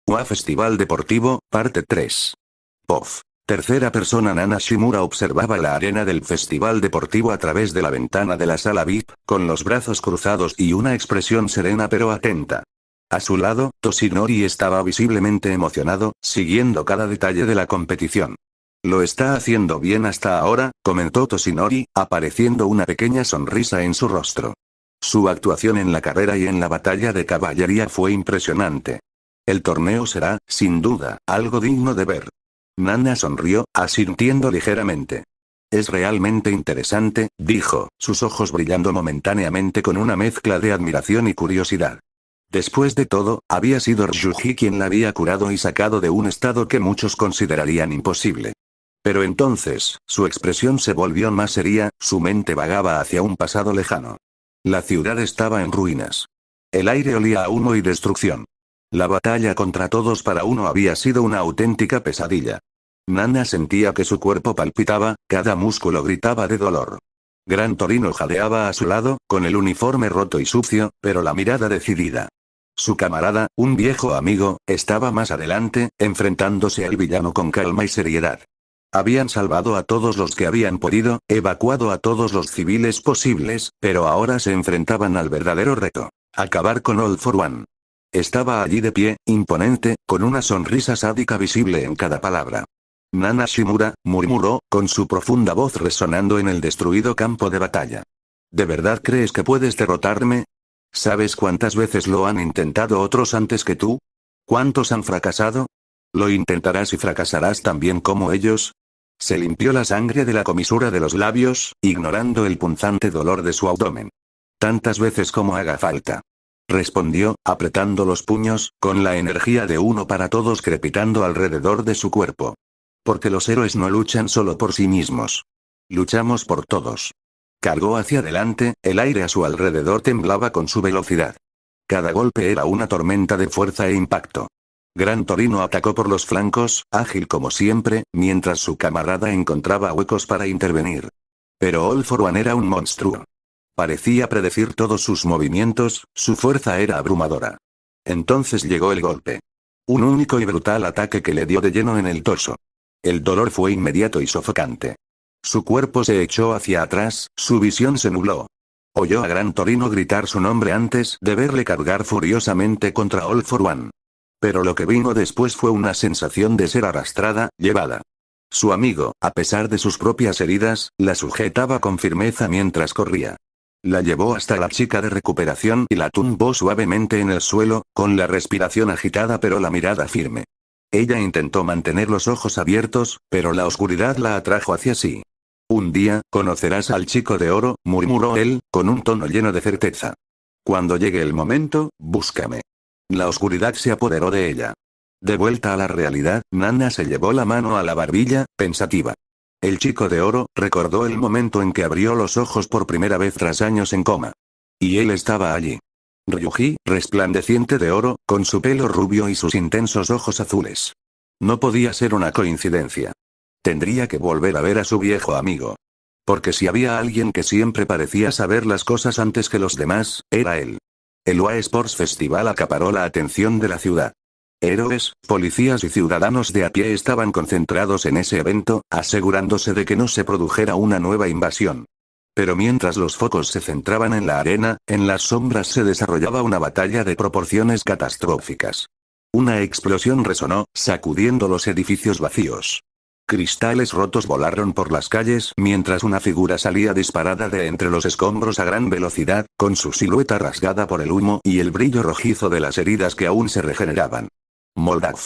UA Festival Deportivo, parte 3. POF. Tercera persona. Nana Shimura observaba la arena del festival deportivo a través de la ventana de la sala VIP, con los brazos cruzados y una expresión serena pero atenta. A su lado, Toshinori estaba visiblemente emocionado, siguiendo cada detalle de la competición. Lo está haciendo bien hasta ahora, comentó Toshinori, apareciendo una pequeña sonrisa en su rostro. Su actuación en la carrera y en la batalla de caballería fue impresionante. El torneo será, sin duda, algo digno de ver. Nana sonrió, asintiendo ligeramente. Es realmente interesante, dijo, sus ojos brillando momentáneamente con una mezcla de admiración y curiosidad. Después de todo, había sido Ryuji quien la había curado y sacado de un estado que muchos considerarían imposible. Pero entonces, su expresión se volvió más seria, su mente vagaba hacia un pasado lejano. La ciudad estaba en ruinas. El aire olía a humo y destrucción. La batalla contra todos para uno había sido una auténtica pesadilla. Nana sentía que su cuerpo palpitaba, cada músculo gritaba de dolor. Gran Torino jadeaba a su lado, con el uniforme roto y sucio, pero la mirada decidida. Su camarada, un viejo amigo, estaba más adelante, enfrentándose al villano con calma y seriedad. Habían salvado a todos los que habían podido, evacuado a todos los civiles posibles, pero ahora se enfrentaban al verdadero reto: acabar con All for One. Estaba allí de pie, imponente, con una sonrisa sádica visible en cada palabra. Nana Shimura, murmuró, con su profunda voz resonando en el destruido campo de batalla. ¿De verdad crees que puedes derrotarme? ¿Sabes cuántas veces lo han intentado otros antes que tú? ¿Cuántos han fracasado? ¿Lo intentarás y fracasarás también como ellos? Se limpió la sangre de la comisura de los labios, ignorando el punzante dolor de su abdomen. Tantas veces como haga falta. Respondió, apretando los puños, con la energía de uno para todos crepitando alrededor de su cuerpo. Porque los héroes no luchan solo por sí mismos. Luchamos por todos. Cargó hacia adelante, el aire a su alrededor temblaba con su velocidad. Cada golpe era una tormenta de fuerza e impacto. Gran Torino atacó por los flancos, ágil como siempre, mientras su camarada encontraba huecos para intervenir. Pero All for One era un monstruo. Parecía predecir todos sus movimientos, su fuerza era abrumadora. Entonces llegó el golpe. Un único y brutal ataque que le dio de lleno en el torso. El dolor fue inmediato y sofocante. Su cuerpo se echó hacia atrás, su visión se nubló. Oyó a Gran Torino gritar su nombre antes de verle cargar furiosamente contra All for One. Pero lo que vino después fue una sensación de ser arrastrada, llevada. Su amigo, a pesar de sus propias heridas, la sujetaba con firmeza mientras corría. La llevó hasta la chica de recuperación y la tumbó suavemente en el suelo, con la respiración agitada pero la mirada firme. Ella intentó mantener los ojos abiertos, pero la oscuridad la atrajo hacia sí. Un día, conocerás al chico de oro, murmuró él, con un tono lleno de certeza. Cuando llegue el momento, búscame. La oscuridad se apoderó de ella. De vuelta a la realidad, Nana se llevó la mano a la barbilla, pensativa. El chico de oro recordó el momento en que abrió los ojos por primera vez tras años en coma. Y él estaba allí. Ryuji, resplandeciente de oro, con su pelo rubio y sus intensos ojos azules. No podía ser una coincidencia. Tendría que volver a ver a su viejo amigo. Porque si había alguien que siempre parecía saber las cosas antes que los demás, era él. El UA Sports Festival acaparó la atención de la ciudad. Héroes, policías y ciudadanos de a pie estaban concentrados en ese evento, asegurándose de que no se produjera una nueva invasión. Pero mientras los focos se centraban en la arena, en las sombras se desarrollaba una batalla de proporciones catastróficas. Una explosión resonó, sacudiendo los edificios vacíos. Cristales rotos volaron por las calles mientras una figura salía disparada de entre los escombros a gran velocidad, con su silueta rasgada por el humo y el brillo rojizo de las heridas que aún se regeneraban. Moldav.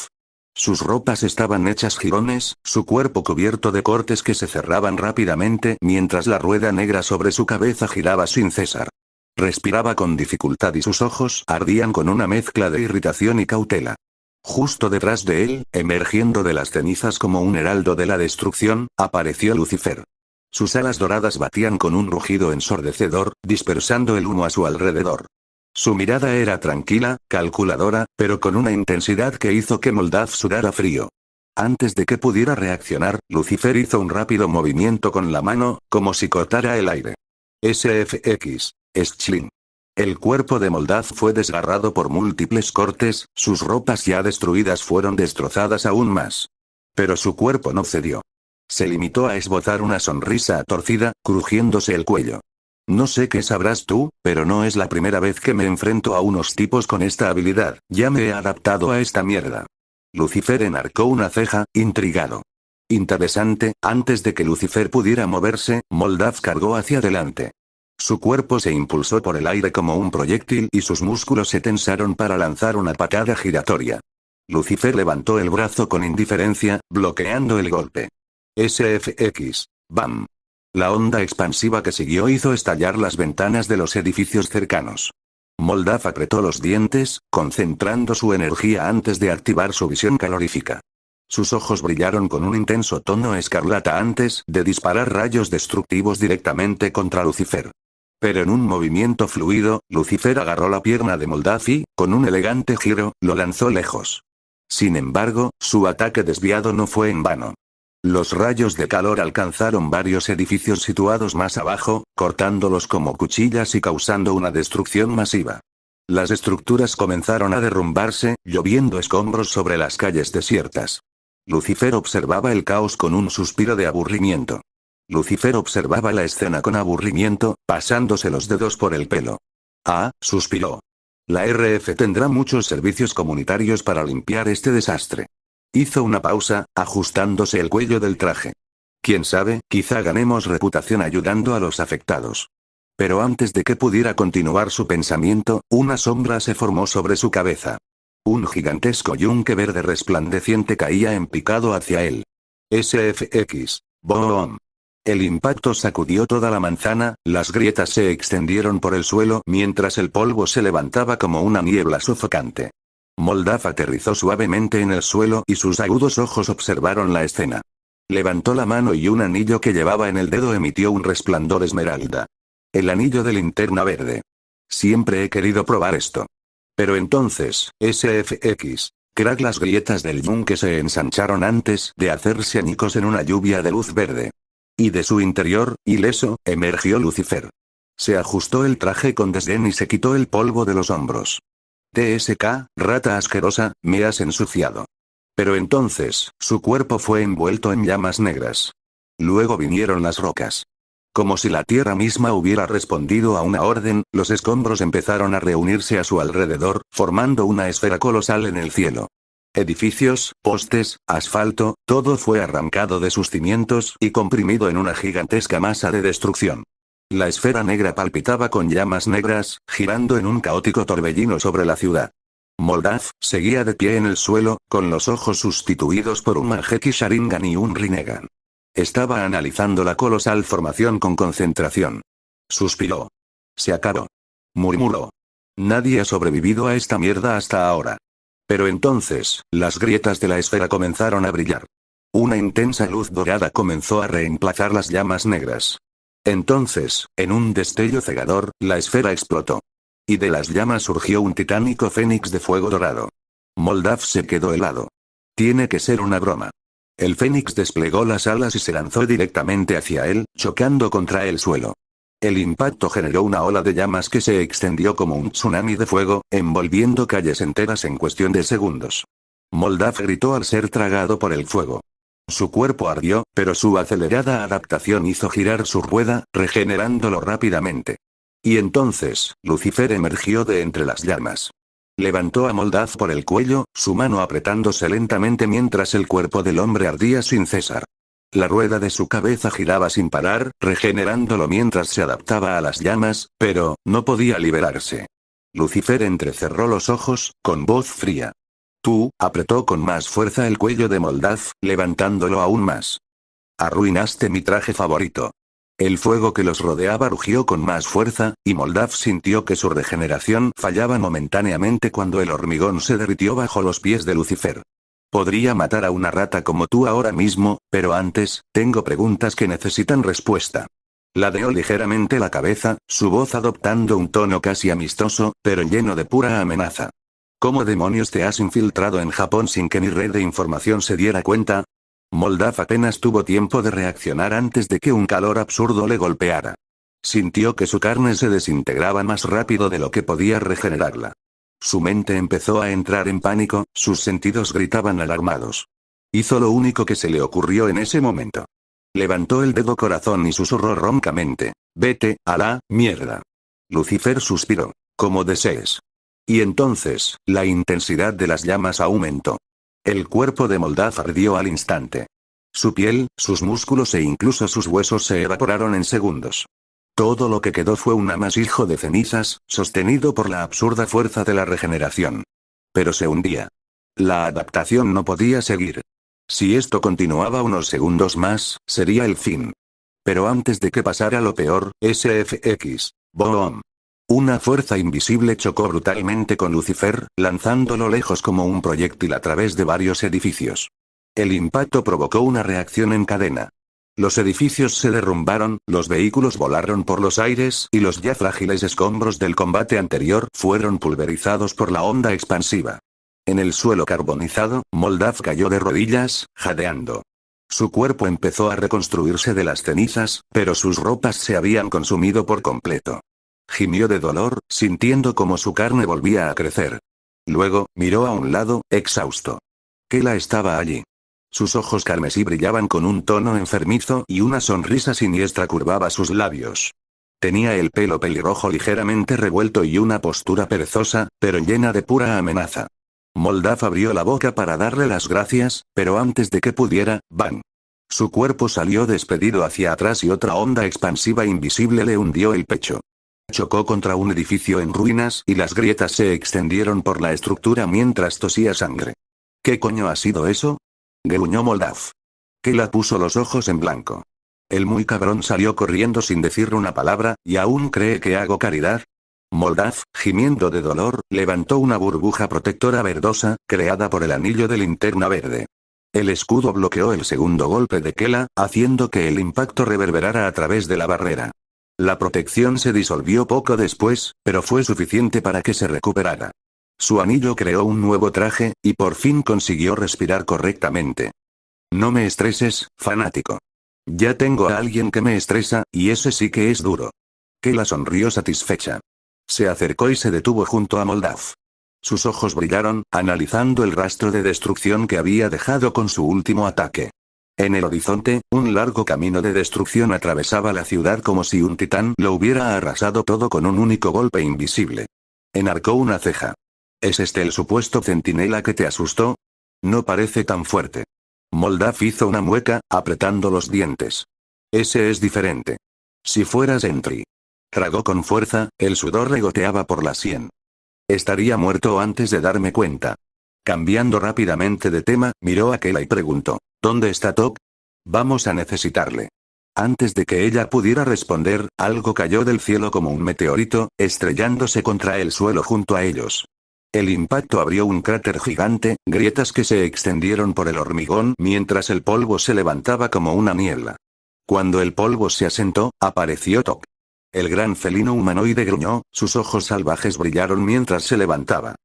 Sus ropas estaban hechas jirones, su cuerpo cubierto de cortes que se cerraban rápidamente mientras la rueda negra sobre su cabeza giraba sin cesar. Respiraba con dificultad y sus ojos ardían con una mezcla de irritación y cautela. Justo detrás de él, emergiendo de las cenizas como un heraldo de la destrucción, apareció Lucifer. Sus alas doradas batían con un rugido ensordecedor, dispersando el humo a su alrededor. Su mirada era tranquila, calculadora, pero con una intensidad que hizo que Moldav sudara frío. Antes de que pudiera reaccionar, Lucifer hizo un rápido movimiento con la mano, como si cortara el aire. SFX. Schling. El cuerpo de Moldav fue desgarrado por múltiples cortes, sus ropas ya destruidas fueron destrozadas aún más. Pero su cuerpo no cedió. Se limitó a esbozar una sonrisa torcida, crujiéndose el cuello. No sé qué sabrás tú, pero no es la primera vez que me enfrento a unos tipos con esta habilidad, ya me he adaptado a esta mierda. Lucifer enarcó una ceja, intrigado. Interesante, antes de que Lucifer pudiera moverse, Moldav cargó hacia adelante. Su cuerpo se impulsó por el aire como un proyectil y sus músculos se tensaron para lanzar una patada giratoria. Lucifer levantó el brazo con indiferencia, bloqueando el golpe. SFX. ¡Bam! La onda expansiva que siguió hizo estallar las ventanas de los edificios cercanos. Moldav apretó los dientes, concentrando su energía antes de activar su visión calorífica. Sus ojos brillaron con un intenso tono escarlata antes de disparar rayos destructivos directamente contra Lucifer. Pero en un movimiento fluido, Lucifer agarró la pierna de Moldav y, con un elegante giro, lo lanzó lejos. Sin embargo, su ataque desviado no fue en vano. Los rayos de calor alcanzaron varios edificios situados más abajo, cortándolos como cuchillas y causando una destrucción masiva. Las estructuras comenzaron a derrumbarse, lloviendo escombros sobre las calles desiertas. Lucifer observaba el caos con un suspiro de aburrimiento. Lucifer observaba la escena con aburrimiento, pasándose los dedos por el pelo. Ah, suspiró. La RF tendrá muchos servicios comunitarios para limpiar este desastre. Hizo una pausa, ajustándose el cuello del traje. Quién sabe, quizá ganemos reputación ayudando a los afectados. Pero antes de que pudiera continuar su pensamiento, una sombra se formó sobre su cabeza. Un gigantesco yunque verde resplandeciente caía en picado hacia él. SFX. ¡Boom! El impacto sacudió toda la manzana, las grietas se extendieron por el suelo mientras el polvo se levantaba como una niebla sofocante. Moldav aterrizó suavemente en el suelo y sus agudos ojos observaron la escena. Levantó la mano y un anillo que llevaba en el dedo emitió un resplandor esmeralda. El anillo de linterna verde. Siempre he querido probar esto. Pero entonces, SFX. Crack, las grietas del yunque se ensancharon antes de hacerse añicos en una lluvia de luz verde. Y de su interior, ileso, emergió Lucifer. Se ajustó el traje con desdén y se quitó el polvo de los hombros. TSK, rata asquerosa, me has ensuciado. Pero entonces, su cuerpo fue envuelto en llamas negras. Luego vinieron las rocas. Como si la tierra misma hubiera respondido a una orden, los escombros empezaron a reunirse a su alrededor, formando una esfera colosal en el cielo. Edificios, postes, asfalto, todo fue arrancado de sus cimientos y comprimido en una gigantesca masa de destrucción. La esfera negra palpitaba con llamas negras, girando en un caótico torbellino sobre la ciudad. Moldav seguía de pie en el suelo, con los ojos sustituidos por un Manjeki Sharingan y un Rinnegan. Estaba analizando la colosal formación con concentración. Suspiró. Se acabó. Murmuró. Nadie ha sobrevivido a esta mierda hasta ahora. Pero entonces, las grietas de la esfera comenzaron a brillar. Una intensa luz dorada comenzó a reemplazar las llamas negras. Entonces, en un destello cegador, la esfera explotó. Y de las llamas surgió un titánico fénix de fuego dorado. Moldav se quedó helado. Tiene que ser una broma. El fénix desplegó las alas y se lanzó directamente hacia él, chocando contra el suelo. El impacto generó una ola de llamas que se extendió como un tsunami de fuego, envolviendo calles enteras en cuestión de segundos. Moldav gritó al ser tragado por el fuego. Su cuerpo ardió, pero su acelerada adaptación hizo girar su rueda, regenerándolo rápidamente. Y entonces, Lucifer emergió de entre las llamas. Levantó a Moldav por el cuello, su mano apretándose lentamente mientras el cuerpo del hombre ardía sin cesar. La rueda de su cabeza giraba sin parar, regenerándolo mientras se adaptaba a las llamas, pero no podía liberarse. Lucifer entrecerró los ojos, con voz fría. Tú, apretó con más fuerza el cuello de Moldav, levantándolo aún más. Arruinaste mi traje favorito. El fuego que los rodeaba rugió con más fuerza, y Moldav sintió que su regeneración fallaba momentáneamente cuando el hormigón se derritió bajo los pies de Lucifer. Podría matar a una rata como tú ahora mismo, pero antes, tengo preguntas que necesitan respuesta. Ladeó ligeramente la cabeza, su voz adoptando un tono casi amistoso, pero lleno de pura amenaza. ¿Cómo demonios te has infiltrado en Japón sin que mi red de información se diera cuenta? Moldav apenas tuvo tiempo de reaccionar antes de que un calor absurdo le golpeara. Sintió que su carne se desintegraba más rápido de lo que podía regenerarla. Su mente empezó a entrar en pánico, sus sentidos gritaban alarmados. Hizo lo único que se le ocurrió en ese momento. Levantó el dedo corazón y susurró roncamente: «Vete a la mierda». Lucifer suspiró: «Como desees». Y entonces, la intensidad de las llamas aumentó. El cuerpo de Moldav ardió al instante. Su piel, sus músculos e incluso sus huesos se evaporaron en segundos. Todo lo que quedó fue un amasijo de cenizas, sostenido por la absurda fuerza de la regeneración. Pero se hundía. La adaptación no podía seguir. Si esto continuaba unos segundos más, sería el fin. Pero antes de que pasara lo peor, SFX. ¡Boom! Una fuerza invisible chocó brutalmente con Lucifer, lanzándolo lejos como un proyectil a través de varios edificios. El impacto provocó una reacción en cadena. Los edificios se derrumbaron, los vehículos volaron por los aires y los ya frágiles escombros del combate anterior fueron pulverizados por la onda expansiva. En el suelo carbonizado, Moldav cayó de rodillas, jadeando. Su cuerpo empezó a reconstruirse de las cenizas, pero sus ropas se habían consumido por completo. Gimió de dolor, sintiendo como su carne volvía a crecer. Luego, miró a un lado, exhausto. Kela estaba allí. Sus ojos carmesí brillaban con un tono enfermizo y una sonrisa siniestra curvaba sus labios. Tenía el pelo pelirrojo ligeramente revuelto y una postura perezosa, pero llena de pura amenaza. Moldav abrió la boca para darle las gracias, pero antes de que pudiera, ¡bang! Su cuerpo salió despedido hacia atrás y otra onda expansiva invisible le hundió el pecho. Chocó contra un edificio en ruinas y las grietas se extendieron por la estructura mientras tosía sangre. ¿Qué coño ha sido eso?, gruñó Moldav. Kela puso los ojos en blanco. El muy cabrón salió corriendo sin decir una palabra, ¿y aún cree que hago caridad? Moldav, gimiendo de dolor, levantó una burbuja protectora verdosa, creada por el anillo de linterna verde. El escudo bloqueó el segundo golpe de Kela, haciendo que el impacto reverberara a través de la barrera. La protección se disolvió poco después, pero fue suficiente para que se recuperara. Su anillo creó un nuevo traje, y por fin consiguió respirar correctamente. No me estreses, fanático. Ya tengo a alguien que me estresa, y ese sí que es duro. Kela sonrió satisfecha. Se acercó y se detuvo junto a Moldav. Sus ojos brillaron, analizando el rastro de destrucción que había dejado con su último ataque. En el horizonte, un largo camino de destrucción atravesaba la ciudad como si un titán lo hubiera arrasado todo con un único golpe invisible. Enarcó una ceja. ¿Es este el supuesto centinela que te asustó? No parece tan fuerte. Moldav hizo una mueca, apretando los dientes. Ese es diferente. Si fueras Sentry. Tragó con fuerza, el sudor le goteaba por la sien. Estaría muerto antes de darme cuenta. Cambiando rápidamente de tema, miró a Kela y preguntó: ¿Dónde está Tok? Vamos a necesitarle. Antes de que ella pudiera responder, algo cayó del cielo como un meteorito, estrellándose contra el suelo junto a ellos. El impacto abrió un cráter gigante, grietas que se extendieron por el hormigón mientras el polvo se levantaba como una niebla. Cuando el polvo se asentó, apareció Tok. El gran felino humanoide gruñó, sus ojos salvajes brillaron mientras se levantaba.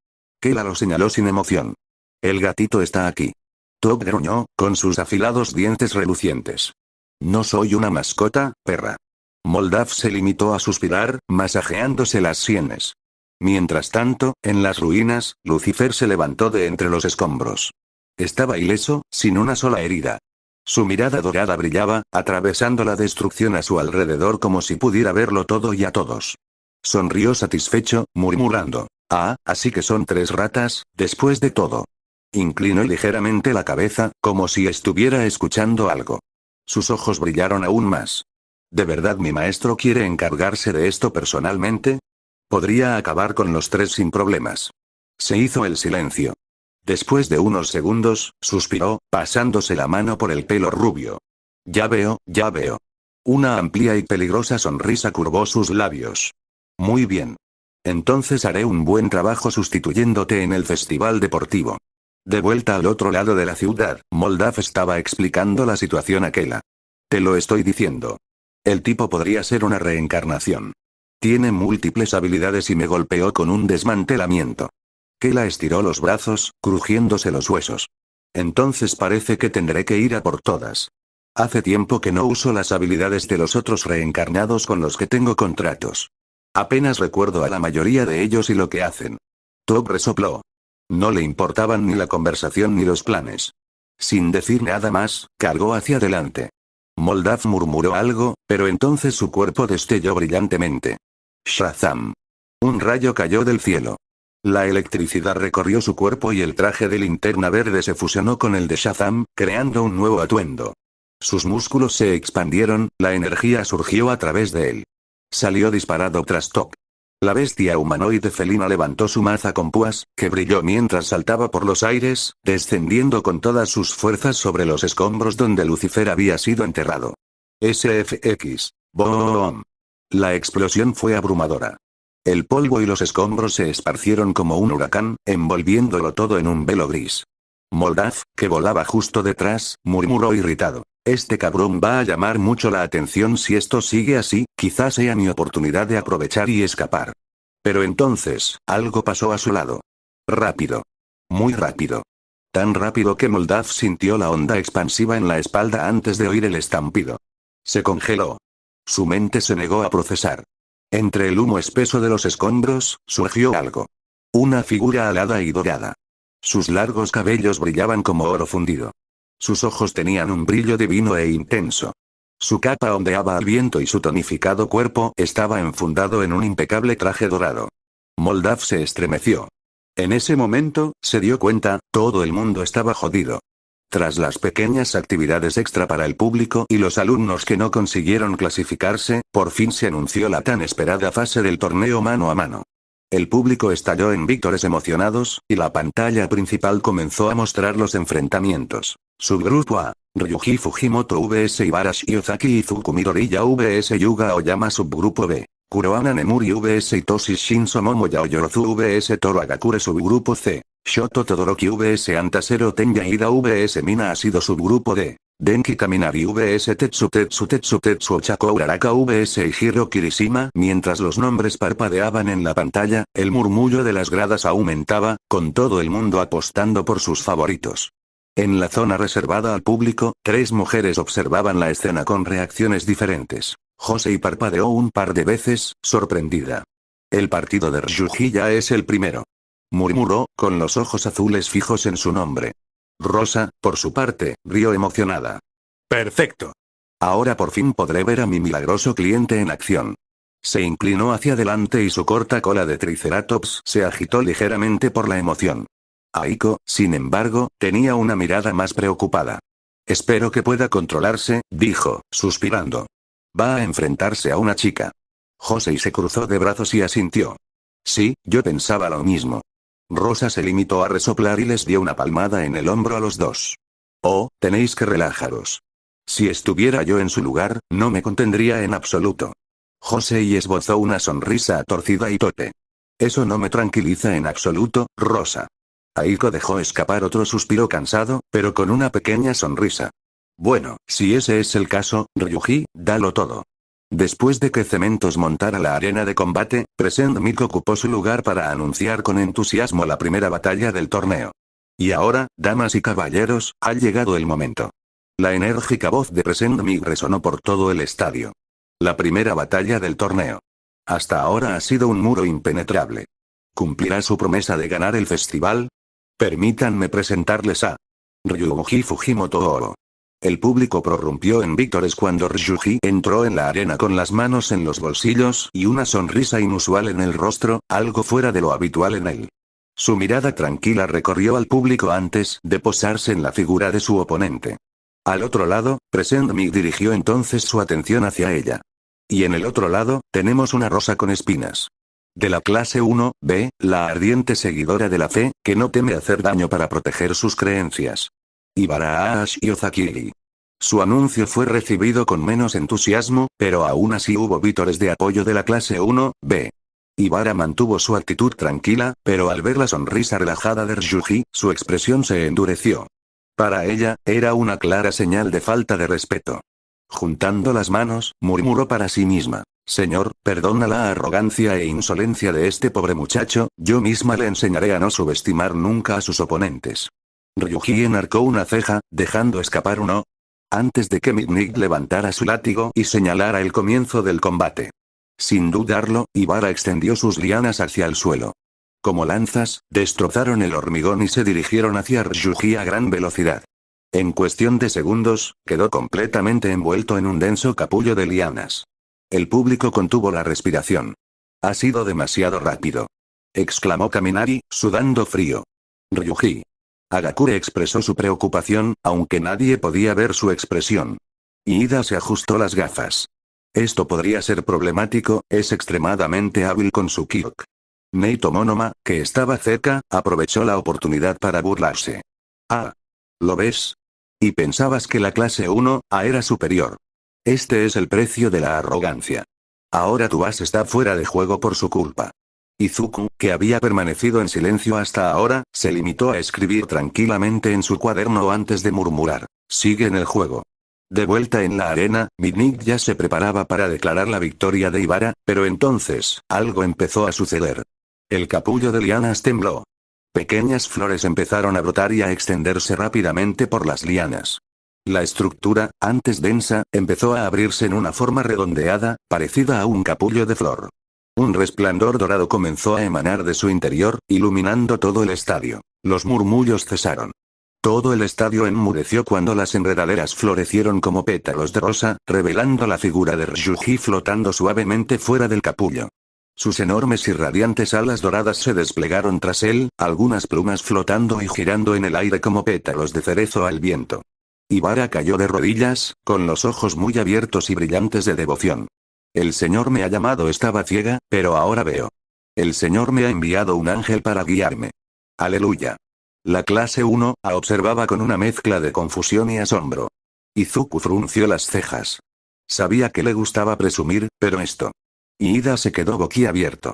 Kela lo señaló sin emoción. El gatito está aquí. Tok gruñó, con sus afilados dientes relucientes. No soy una mascota, perra. Moldav se limitó a suspirar, masajeándose las sienes. Mientras tanto, en las ruinas, Lucifer se levantó de entre los escombros. Estaba ileso, sin una sola herida. Su mirada dorada brillaba, atravesando la destrucción a su alrededor como si pudiera verlo todo y a todos. Sonrió satisfecho, murmurando: «Ah, así que son 3 ratas, después de todo». Inclinó ligeramente la cabeza, como si estuviera escuchando algo. Sus ojos brillaron aún más. ¿De verdad mi maestro quiere encargarse de esto personalmente? Podría acabar con los 3 sin problemas. Se hizo el silencio. Después de unos segundos, suspiró, pasándose la mano por el pelo rubio. Ya veo, ya veo. Una amplia y peligrosa sonrisa curvó sus labios. Muy bien. Entonces haré un buen trabajo sustituyéndote en el festival deportivo. De vuelta al otro lado de la ciudad, Moldav estaba explicando la situación a Kela. Te lo estoy diciendo. El tipo podría ser una reencarnación. Tiene múltiples habilidades y me golpeó con un desmantelamiento. Kela estiró los brazos, crujiéndose los huesos. Entonces parece que tendré que ir a por todas. Hace tiempo que no uso las habilidades de los otros reencarnados con los que tengo contratos. Apenas recuerdo a la mayoría de ellos y lo que hacen. Top resopló. No le importaban ni la conversación ni los planes. Sin decir nada más, cargó hacia adelante. Moldav murmuró algo, pero entonces su cuerpo destelló brillantemente. Shazam. Un rayo cayó del cielo. La electricidad recorrió su cuerpo y el traje de linterna verde se fusionó con el de Shazam, creando un nuevo atuendo. Sus músculos se expandieron, la energía surgió a través de él. Salió disparado tras Tok. La bestia humanoide felina levantó su maza con púas, que brilló mientras saltaba por los aires, descendiendo con todas sus fuerzas sobre los escombros donde Lucifer había sido enterrado. SFX. ¡Boom! La explosión fue abrumadora. El polvo y los escombros se esparcieron como un huracán, envolviéndolo todo en un velo gris. Moldav, que volaba justo detrás, murmuró irritado. Este cabrón va a llamar mucho la atención si esto sigue así, quizás sea mi oportunidad de aprovechar y escapar. Pero entonces, algo pasó a su lado. Rápido. Muy rápido. Tan rápido que Moldav sintió la onda expansiva en la espalda antes de oír el estampido. Se congeló. Su mente se negó a procesar. Entre el humo espeso de los escombros, surgió algo. Una figura alada y dorada. Sus largos cabellos brillaban como oro fundido. Sus ojos tenían un brillo divino e intenso. Su capa ondeaba al viento y su tonificado cuerpo estaba enfundado en un impecable traje dorado. Moldav se estremeció. En ese momento, se dio cuenta, todo el mundo estaba jodido. Tras las pequeñas actividades extra para el público y los alumnos que no consiguieron clasificarse, por fin se anunció la tan esperada fase del torneo mano a mano. El público estalló en vítores emocionados, y la pantalla principal comenzó a mostrar los enfrentamientos. Subgrupo A. Ryuji Fujimoto vs Ibarashi Ozaki Izuku Midoriya vs Yuga Oyama. Subgrupo B. Kurohana Nemuri vs Hitoshi Shinso Momoya Oyorozu vs Toru Agakure. Subgrupo C. Shoto Todoroki vs Antasero Tenya Ida vs Mina Asido. Subgrupo D. Denki Kaminari vs Tetsu Ochako Uraraka vs Eijiro Kirishima. Mientras los nombres parpadeaban en la pantalla, el murmullo de las gradas aumentaba, con todo el mundo apostando por sus favoritos. En la zona reservada al público, 3 mujeres observaban la escena con reacciones diferentes. Josei parpadeó un par de veces, sorprendida. El partido de Ryuji ya es el primero. Murmuró, con los ojos azules fijos en su nombre. Rosa, por su parte, rió emocionada. ¡Perfecto! Ahora por fin podré ver a mi milagroso cliente en acción. Se inclinó hacia adelante y su corta cola de triceratops se agitó ligeramente por la emoción. Aiko, sin embargo, tenía una mirada más preocupada. Espero que pueda controlarse, dijo, suspirando. Va a enfrentarse a una chica. Josei se cruzó de brazos y asintió. Sí, yo pensaba lo mismo. Rosa se limitó a resoplar y les dio una palmada en el hombro a los dos. Oh, tenéis que relajaros. Si estuviera yo en su lugar, no me contendría en absoluto. Josei esbozó una sonrisa torcida y torpe. Eso no me tranquiliza en absoluto, Rosa. Aiko dejó escapar otro suspiro cansado, pero con una pequeña sonrisa. Bueno, si ese es el caso, Ryuji, dalo todo. Después de que Cementos montara la arena de combate, Present Mic ocupó su lugar para anunciar con entusiasmo la primera batalla del torneo. Y ahora, damas y caballeros, ha llegado el momento. La enérgica voz de Present Mic resonó por todo el estadio. La primera batalla del torneo. Hasta ahora ha sido un muro impenetrable. ¿Cumplirá su promesa de ganar el festival? Permítanme presentarles a Ryuji Fujimoto. El público prorrumpió en vítores cuando Ryuji entró en la arena con las manos en los bolsillos y una sonrisa inusual en el rostro, algo fuera de lo habitual en él. Su mirada tranquila recorrió al público antes de posarse en la figura de su oponente. Al otro lado, Present Mic dirigió entonces su atención hacia ella. Y en el otro lado, tenemos una rosa con espinas. De la clase 1B, la ardiente seguidora de la fe, que no teme hacer daño para proteger sus creencias. Ibarashi Ozaki. Su anuncio fue recibido con menos entusiasmo, pero aún así hubo vítores de apoyo de la clase 1B. Ibara mantuvo su actitud tranquila, pero al ver la sonrisa relajada de Ryuji, su expresión se endureció. Para ella, era una clara señal de falta de respeto. Juntando las manos, murmuró para sí misma. Señor, perdona la arrogancia e insolencia de este pobre muchacho, yo misma le enseñaré a no subestimar nunca a sus oponentes. Ryuji enarcó una ceja, dejando escapar un "oh". antes de que Midnight levantara su látigo y señalara el comienzo del combate. Sin dudarlo, Ibara extendió sus lianas hacia el suelo. Como lanzas, destrozaron el hormigón y se dirigieron hacia Ryuji a gran velocidad. En cuestión de segundos, quedó completamente envuelto en un denso capullo de lianas. El público contuvo la respiración. Ha sido demasiado rápido, exclamó Kaminari, sudando frío. Ryuji. Hagakure expresó su preocupación, aunque nadie podía ver su expresión. Iida se ajustó las gafas. Esto podría ser problemático, es extremadamente hábil con su Kyok. Neito Monoma, que estaba cerca, aprovechó la oportunidad para burlarse. Ah. ¿Lo ves? Y pensabas que la clase 1A era superior. Este es el precio de la arrogancia. Ahora tu as está fuera de juego por su culpa. Izuku, que había permanecido en silencio hasta ahora, se limitó a escribir tranquilamente en su cuaderno antes de murmurar. Sigue en el juego. De vuelta en la arena, Midnight ya se preparaba para declarar la victoria de Ibara, pero entonces, algo empezó a suceder. El capullo de lianas tembló. Pequeñas flores empezaron a brotar y a extenderse rápidamente por las lianas. La estructura, antes densa, empezó a abrirse en una forma redondeada, parecida a un capullo de flor. Un resplandor dorado comenzó a emanar de su interior, iluminando todo el estadio. Los murmullos cesaron. Todo el estadio enmudeció cuando las enredaderas florecieron como pétalos de rosa, revelando la figura de Ryuji flotando suavemente fuera del capullo. Sus enormes y radiantes alas doradas se desplegaron tras él, algunas plumas flotando y girando en el aire como pétalos de cerezo al viento. Ibara cayó de rodillas, con los ojos muy abiertos y brillantes de devoción. El Señor me ha llamado, estaba ciega, pero ahora veo. El Señor me ha enviado un ángel para guiarme. Aleluya. La clase 1A observaba con una mezcla de confusión y asombro. Izuku frunció las cejas. Sabía que le gustaba presumir, pero esto. Iida se quedó boquiabierto.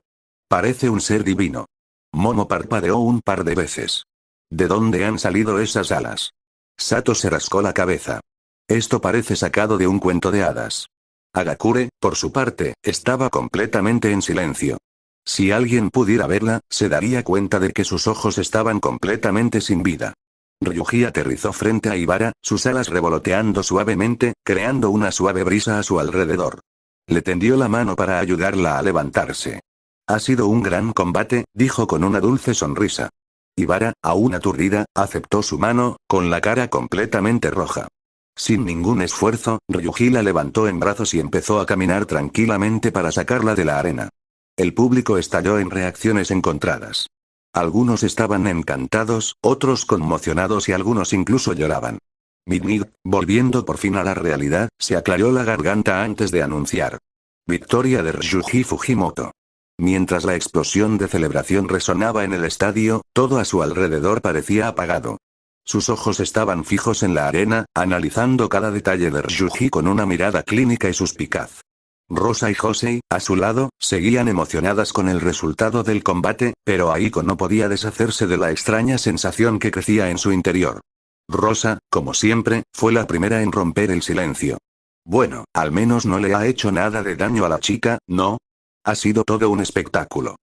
Parece un ser divino. Momo parpadeó un par de veces. ¿De dónde han salido esas alas? Sato se rascó la cabeza. Esto parece sacado de un cuento de hadas. Hagakure, por su parte, estaba completamente en silencio. Si alguien pudiera verla, se daría cuenta de que sus ojos estaban completamente sin vida. Ryuji aterrizó frente a Ibara, sus alas revoloteando suavemente, creando una suave brisa a su alrededor. Le tendió la mano para ayudarla a levantarse. Ha sido un gran combate, dijo con una dulce sonrisa. Ibara, aún aturdida, aceptó su mano, con la cara completamente roja. Sin ningún esfuerzo, Ryuji la levantó en brazos y empezó a caminar tranquilamente para sacarla de la arena. El público estalló en reacciones encontradas. Algunos estaban encantados, otros conmocionados y algunos incluso lloraban. Midnight, volviendo por fin a la realidad, se aclaró la garganta antes de anunciar. Victoria de Ryuji Fujimoto. Mientras la explosión de celebración resonaba en el estadio, todo a su alrededor parecía apagado. Sus ojos estaban fijos en la arena, analizando cada detalle de Ryuji con una mirada clínica y suspicaz. Rosa y Josei, a su lado, seguían emocionadas con el resultado del combate, pero Aiko no podía deshacerse de la extraña sensación que crecía en su interior. Rosa, como siempre, fue la primera en romper el silencio. Bueno, al menos no le ha hecho nada de daño a la chica, ¿no? Ha sido todo un espectáculo.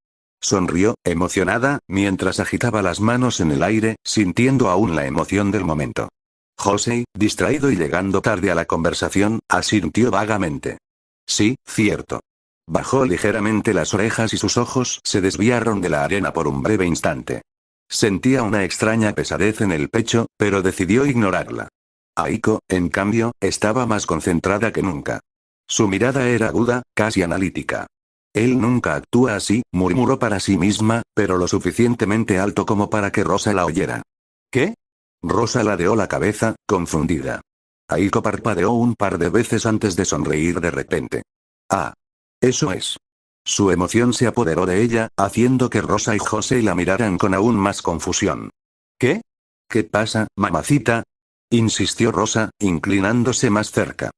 Sonrió, emocionada, mientras agitaba las manos en el aire, sintiendo aún la emoción del momento. Josei, distraído y llegando tarde a la conversación, asintió vagamente. Sí, cierto. Bajó ligeramente las orejas y sus ojos se desviaron de la arena por un breve instante. Sentía una extraña pesadez en el pecho, pero decidió ignorarla. Aiko, en cambio, estaba más concentrada que nunca. Su mirada era aguda, casi analítica. Él nunca actúa así, murmuró para sí misma, pero lo suficientemente alto como para que Rosa la oyera. ¿Qué? Rosa ladeó la cabeza, confundida. Aiko parpadeó un par de veces antes de sonreír de repente. Ah. Eso es. Su emoción se apoderó de ella, haciendo que Rosa y Josei la miraran con aún más confusión. ¿Qué? ¿Qué pasa, mamacita? Insistió Rosa, inclinándose más cerca.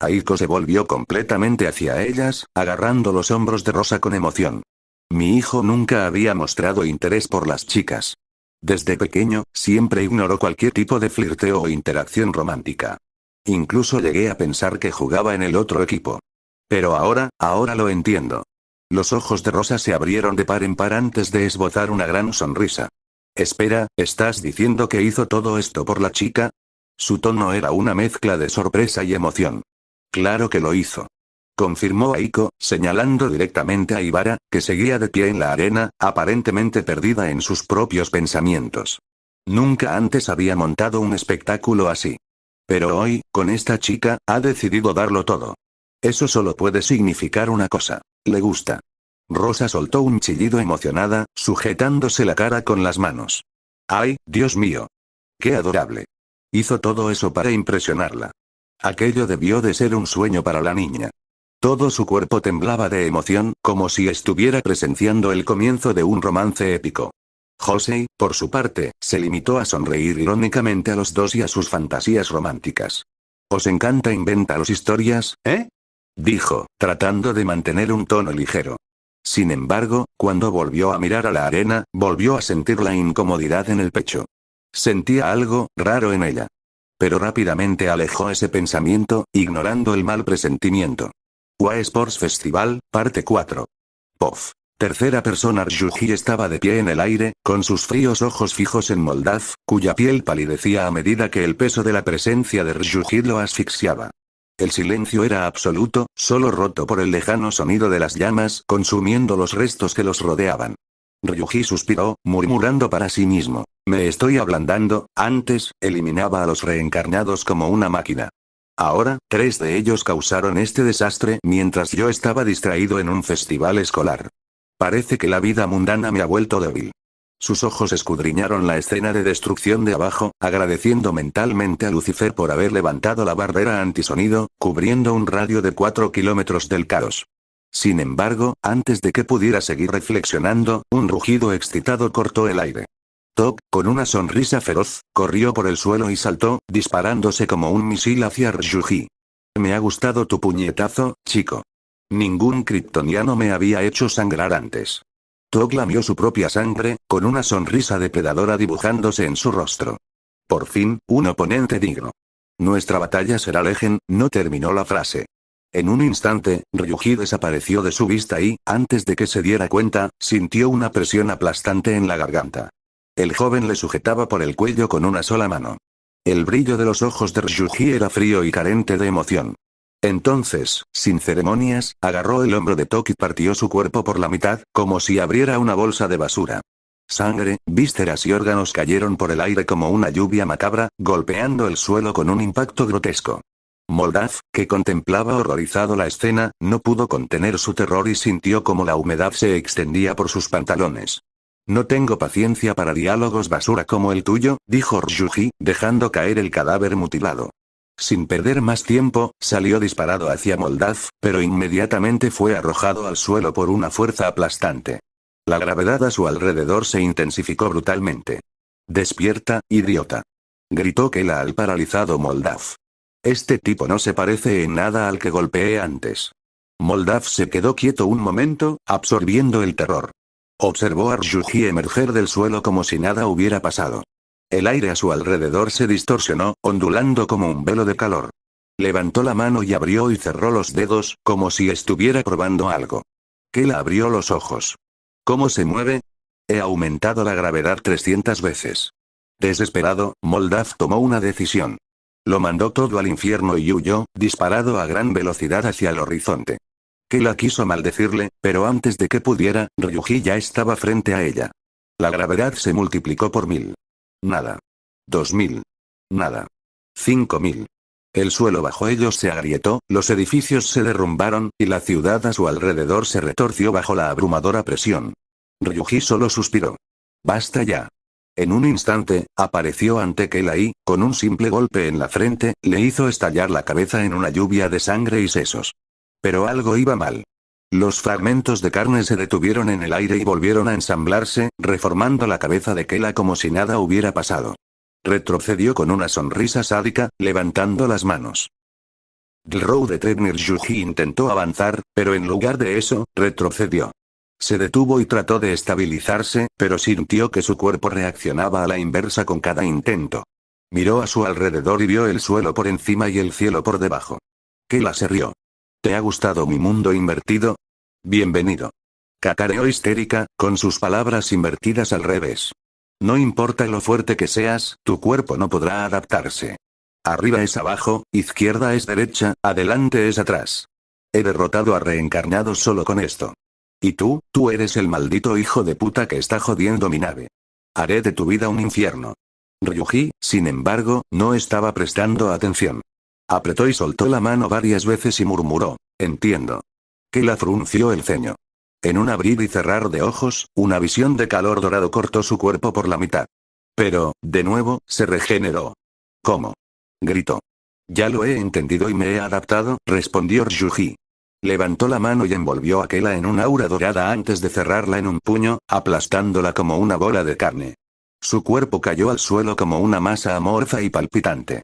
Aiko se volvió completamente hacia ellas, agarrando los hombros de Rosa con emoción. Mi hijo nunca había mostrado interés por las chicas. Desde pequeño, siempre ignoró cualquier tipo de flirteo o interacción romántica. Incluso llegué a pensar que jugaba en el otro equipo. Pero ahora lo entiendo. Los ojos de Rosa se abrieron de par en par antes de esbozar una gran sonrisa. Espera, ¿estás diciendo que hizo todo esto por la chica? Su tono era una mezcla de sorpresa y emoción. Claro que lo hizo. Confirmó Aiko, señalando directamente a Ibara, que seguía de pie en la arena, aparentemente perdida en sus propios pensamientos. Nunca antes había montado un espectáculo así. Pero hoy, con esta chica, ha decidido darlo todo. Eso solo puede significar una cosa. Le gusta. Rosa soltó un chillido emocionada, sujetándose la cara con las manos. ¡Ay, Dios mío! ¡Qué adorable! Hizo todo eso para impresionarla. Aquello debió de ser un sueño para la niña. Todo su cuerpo temblaba de emoción, como si estuviera presenciando el comienzo de un romance épico. Josei, por su parte, se limitó a sonreír irónicamente a los dos y a sus fantasías románticas. ¿Os encanta inventaros historias, eh? Dijo, tratando de mantener un tono ligero. Sin embargo, cuando volvió a mirar a la arena, volvió a sentir la incomodidad en el pecho. Sentía algo raro en ella. Pero rápidamente alejó ese pensamiento, ignorando el mal presentimiento. UA Sports Festival, parte 4. Pof. Tercera persona. Ryuji estaba de pie en el aire, con sus fríos ojos fijos en Moldav, cuya piel palidecía a medida que el peso de la presencia de Ryuji lo asfixiaba. El silencio era absoluto, solo roto por el lejano sonido de las llamas consumiendo los restos que los rodeaban. Ryuji suspiró, murmurando para sí mismo. Me estoy ablandando. Antes, eliminaba a los reencarnados como una máquina. Ahora, 3 de ellos causaron este desastre mientras yo estaba distraído en un festival escolar. Parece que la vida mundana me ha vuelto débil. Sus ojos escudriñaron la escena de destrucción de abajo, agradeciendo mentalmente a Lucifer por haber levantado la barrera antisonido, cubriendo un radio de 4 kilómetros del caos. Sin embargo, antes de que pudiera seguir reflexionando, un rugido excitado cortó el aire. Tok, con una sonrisa feroz, corrió por el suelo y saltó, disparándose como un misil hacia Ryuji. Me ha gustado tu puñetazo, chico. Ningún kryptoniano me había hecho sangrar antes. Tok lamió su propia sangre, con una sonrisa depredadora dibujándose en su rostro. Por fin, un oponente digno. Nuestra batalla será Legend, no terminó la frase. En un instante, Ryuji desapareció de su vista y, antes de que se diera cuenta, sintió una presión aplastante en la garganta. El joven le sujetaba por el cuello con una sola mano. El brillo de los ojos de Ryuji era frío y carente de emoción. Entonces, sin ceremonias, agarró el hombro de Tok y partió su cuerpo por la mitad, como si abriera una bolsa de basura. Sangre, vísceras y órganos cayeron por el aire como una lluvia macabra, golpeando el suelo con un impacto grotesco. Moldav, que contemplaba horrorizado la escena, no pudo contener su terror y sintió como la humedad se extendía por sus pantalones. No tengo paciencia para diálogos basura como el tuyo, dijo Ryuji, dejando caer el cadáver mutilado. Sin perder más tiempo, salió disparado hacia Moldav, pero inmediatamente fue arrojado al suelo por una fuerza aplastante. La gravedad a su alrededor se intensificó brutalmente. «Despierta, idiota», gritó Kela al paralizado Moldav. «Este tipo no se parece en nada al que golpeé antes». Moldav se quedó quieto un momento, absorbiendo el terror. Observó a Ryuji emerger del suelo como si nada hubiera pasado. El aire a su alrededor se distorsionó, ondulando como un velo de calor. Levantó la mano y abrió y cerró los dedos, como si estuviera probando algo. Kela abrió los ojos. ¿Cómo se mueve? He aumentado la gravedad 300 veces. Desesperado, Moldav tomó una decisión. Lo mandó todo al infierno y huyó, disparado a gran velocidad hacia el horizonte. Kela quiso maldecirle, pero antes de que pudiera, Ryuji ya estaba frente a ella. La gravedad se multiplicó por 1000. Nada. 2000. Nada. 5000. El suelo bajo ellos se agrietó, los edificios se derrumbaron, y la ciudad a su alrededor se retorció bajo la abrumadora presión. Ryuji solo suspiró. Basta ya. En un instante, apareció ante Kela y, con un simple golpe en la frente, le hizo estallar la cabeza en una lluvia de sangre y sesos. Pero algo iba mal. Los fragmentos de carne se detuvieron en el aire y volvieron a ensamblarse, reformando la cabeza de Kela como si nada hubiera pasado. Retrocedió con una sonrisa sádica, levantando las manos. Drou de Trebnir Ryuji intentó avanzar, pero en lugar de eso, retrocedió. Se detuvo y trató de estabilizarse, pero sintió que su cuerpo reaccionaba a la inversa con cada intento. Miró a su alrededor y vio el suelo por encima y el cielo por debajo. Kela se rió. ¿Te ha gustado mi mundo invertido? Bienvenido. Cacareó histérica, con sus palabras invertidas al revés. No importa lo fuerte que seas, tu cuerpo no podrá adaptarse. Arriba es abajo, izquierda es derecha, adelante es atrás. He derrotado a reencarnados solo con esto. Y tú eres el maldito hijo de puta que está jodiendo mi nave. Haré de tu vida un infierno. Ryuji, sin embargo, no estaba prestando atención. Apretó y soltó la mano varias veces y murmuró, entiendo. Kela frunció el ceño. En un abrir y cerrar de ojos, una visión de calor dorado cortó su cuerpo por la mitad. Pero, de nuevo, se regeneró. ¿Cómo? Gritó. Ya lo he entendido y me he adaptado, respondió Ryuji. Levantó la mano y envolvió a Kela en un aura dorada antes de cerrarla en un puño, aplastándola como una bola de carne. Su cuerpo cayó al suelo como una masa amorfa y palpitante.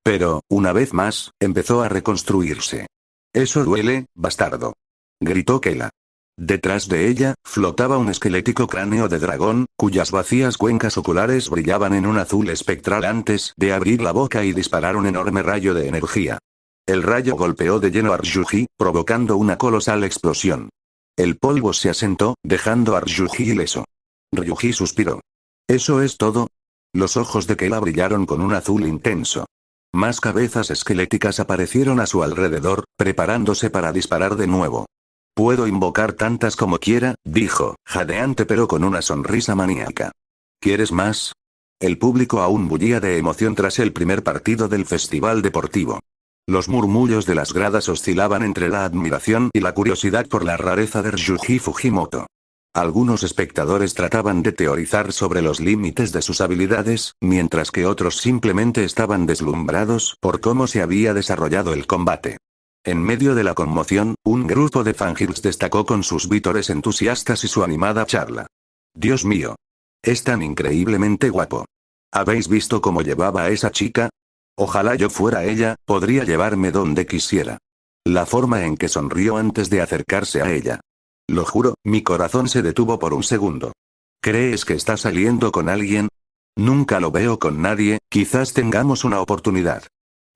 Pero, una vez más, empezó a reconstruirse. Eso duele, bastardo. Gritó Kela. Detrás de ella, flotaba un esquelético cráneo de dragón, cuyas vacías cuencas oculares brillaban en un azul espectral antes de abrir la boca y disparar un enorme rayo de energía. El rayo golpeó de lleno a Ryuji, provocando una colosal explosión. El polvo se asentó, dejando a Ryuji ileso. Ryuji suspiró. ¿Eso es todo? Los ojos de Kela brillaron con un azul intenso. Más cabezas esqueléticas aparecieron a su alrededor, preparándose para disparar de nuevo. Puedo invocar tantas como quiera, dijo, jadeante pero con una sonrisa maníaca. ¿Quieres más? El público aún bullía de emoción tras el primer partido del festival deportivo. Los murmullos de las gradas oscilaban entre la admiración y la curiosidad por la rareza de Ryuji Fujimoto. Algunos espectadores trataban de teorizar sobre los límites de sus habilidades, mientras que otros simplemente estaban deslumbrados por cómo se había desarrollado el combate. En medio de la conmoción, un grupo de fangirls destacó con sus vítores entusiastas y su animada charla. Dios mío. Es tan increíblemente guapo. ¿Habéis visto cómo llevaba a esa chica? Ojalá yo fuera ella, podría llevarme donde quisiera. La forma en que sonrió antes de acercarse a ella. Lo juro, mi corazón se detuvo por un segundo. ¿Crees que está saliendo con alguien? Nunca lo veo con nadie, quizás tengamos una oportunidad.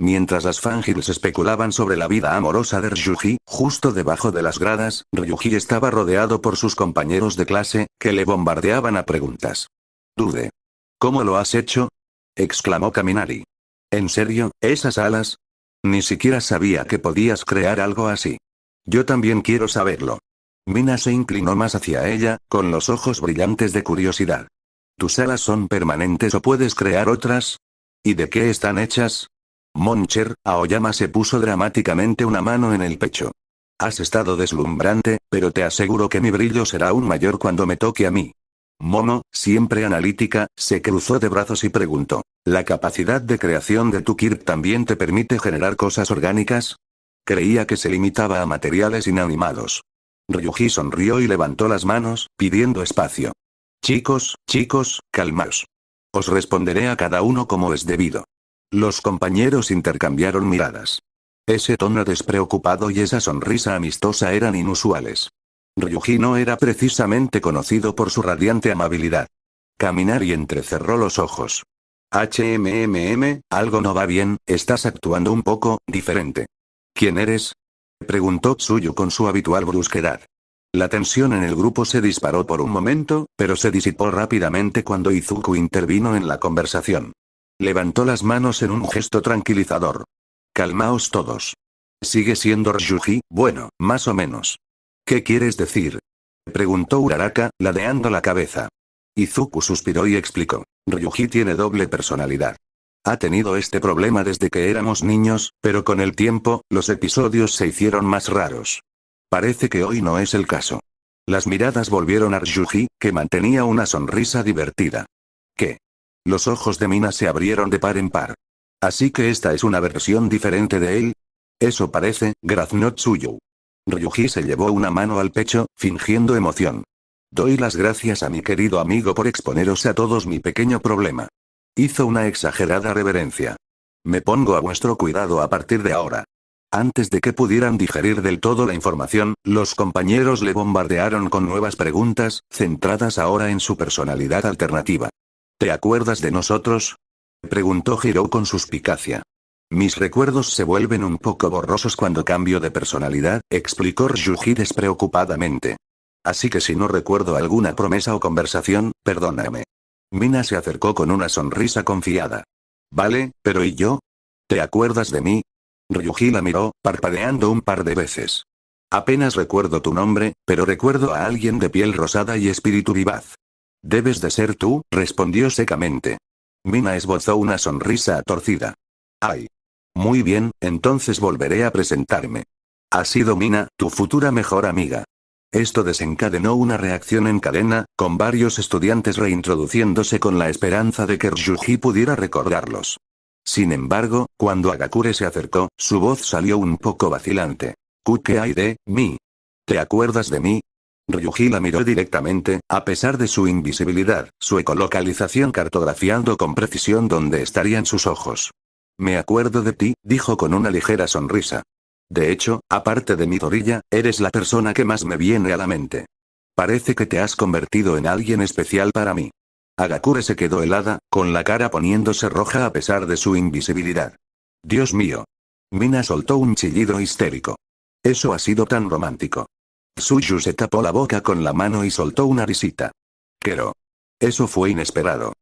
Mientras las fangirls especulaban sobre la vida amorosa de Ryuji, justo debajo de las gradas, Ryuji estaba rodeado por sus compañeros de clase, que le bombardeaban a preguntas. Dude. ¿Cómo lo has hecho? Exclamó Kaminari. ¿En serio, esas alas? Ni siquiera sabía que podías crear algo así. Yo también quiero saberlo. Mina se inclinó más hacia ella, con los ojos brillantes de curiosidad. ¿Tus alas son permanentes o puedes crear otras? ¿Y de qué están hechas? Moncher, Aoyama se puso dramáticamente una mano en el pecho. Has estado deslumbrante, pero te aseguro que mi brillo será aún mayor cuando me toque a mí. Momo, siempre analítica, se cruzó de brazos y preguntó, ¿la capacidad de creación de tu Kirp también te permite generar cosas orgánicas? Creía que se limitaba a materiales inanimados. Ryuji sonrió y levantó las manos, pidiendo espacio. Chicos, calmaos. Os responderé a cada uno como es debido. Los compañeros intercambiaron miradas. Ese tono despreocupado y esa sonrisa amistosa eran inusuales. Ryuji no era precisamente conocido por su radiante amabilidad. Kaminari entrecerró los ojos. Algo no va bien, estás actuando un poco diferente. ¿Quién eres? Preguntó Tsuyu con su habitual brusquedad. La tensión en el grupo se disparó por un momento, pero se disipó rápidamente cuando Izuku intervino en la conversación. Levantó las manos en un gesto tranquilizador. Calmaos todos. ¿Sigue siendo Ryuji? Bueno, más o menos. ¿Qué quieres decir? Preguntó Uraraka, ladeando la cabeza. Izuku suspiró y explicó. Ryuji tiene doble personalidad. Ha tenido este problema desde que éramos niños, pero con el tiempo, los episodios se hicieron más raros. Parece que hoy no es el caso. Las miradas volvieron a Ryuji, que mantenía una sonrisa divertida. ¿Qué? Los ojos de Mina se abrieron de par en par. ¿Así que esta es una versión diferente de él? Eso parece, graznó Tsuyu. Ryuji se llevó una mano al pecho, fingiendo emoción. Doy las gracias a mi querido amigo por exponeros a todos mi pequeño problema. Hizo una exagerada reverencia. Me pongo a vuestro cuidado a partir de ahora. Antes de que pudieran digerir del todo la información, los compañeros le bombardearon con nuevas preguntas, centradas ahora en su personalidad alternativa. ¿Te acuerdas de nosotros? Preguntó Hiro con suspicacia. Mis recuerdos se vuelven un poco borrosos cuando cambio de personalidad, explicó Ryuji despreocupadamente. Así que si no recuerdo alguna promesa o conversación, perdóname. Mina se acercó con una sonrisa confiada. Vale, pero ¿y yo? ¿Te acuerdas de mí? Ryuji la miró, parpadeando un par de veces. Apenas recuerdo tu nombre, pero recuerdo a alguien de piel rosada y espíritu vivaz. Debes de ser tú, respondió secamente. Mina esbozó una sonrisa torcida. Ay. Muy bien, entonces volveré a presentarme. Ha sido Mina, tu futura mejor amiga. Esto desencadenó una reacción en cadena, con varios estudiantes reintroduciéndose con la esperanza de que Ryuji pudiera recordarlos. Sin embargo, cuando Agakure se acercó, su voz salió un poco vacilante. ¿Qué hay de mí? ¿Te acuerdas de mí? Ryuji la miró directamente, a pesar de su invisibilidad, su ecolocalización cartografiando con precisión dónde estarían sus ojos. Me acuerdo de ti, dijo con una ligera sonrisa. De hecho, aparte de Midoriya, eres la persona que más me viene a la mente. Parece que te has convertido en alguien especial para mí. Agakure se quedó helada, con la cara poniéndose roja a pesar de su invisibilidad. Dios mío. Mina soltó un chillido histérico. Eso ha sido tan romántico. Tsuyu se tapó la boca con la mano y soltó una risita. Pero. Eso fue inesperado.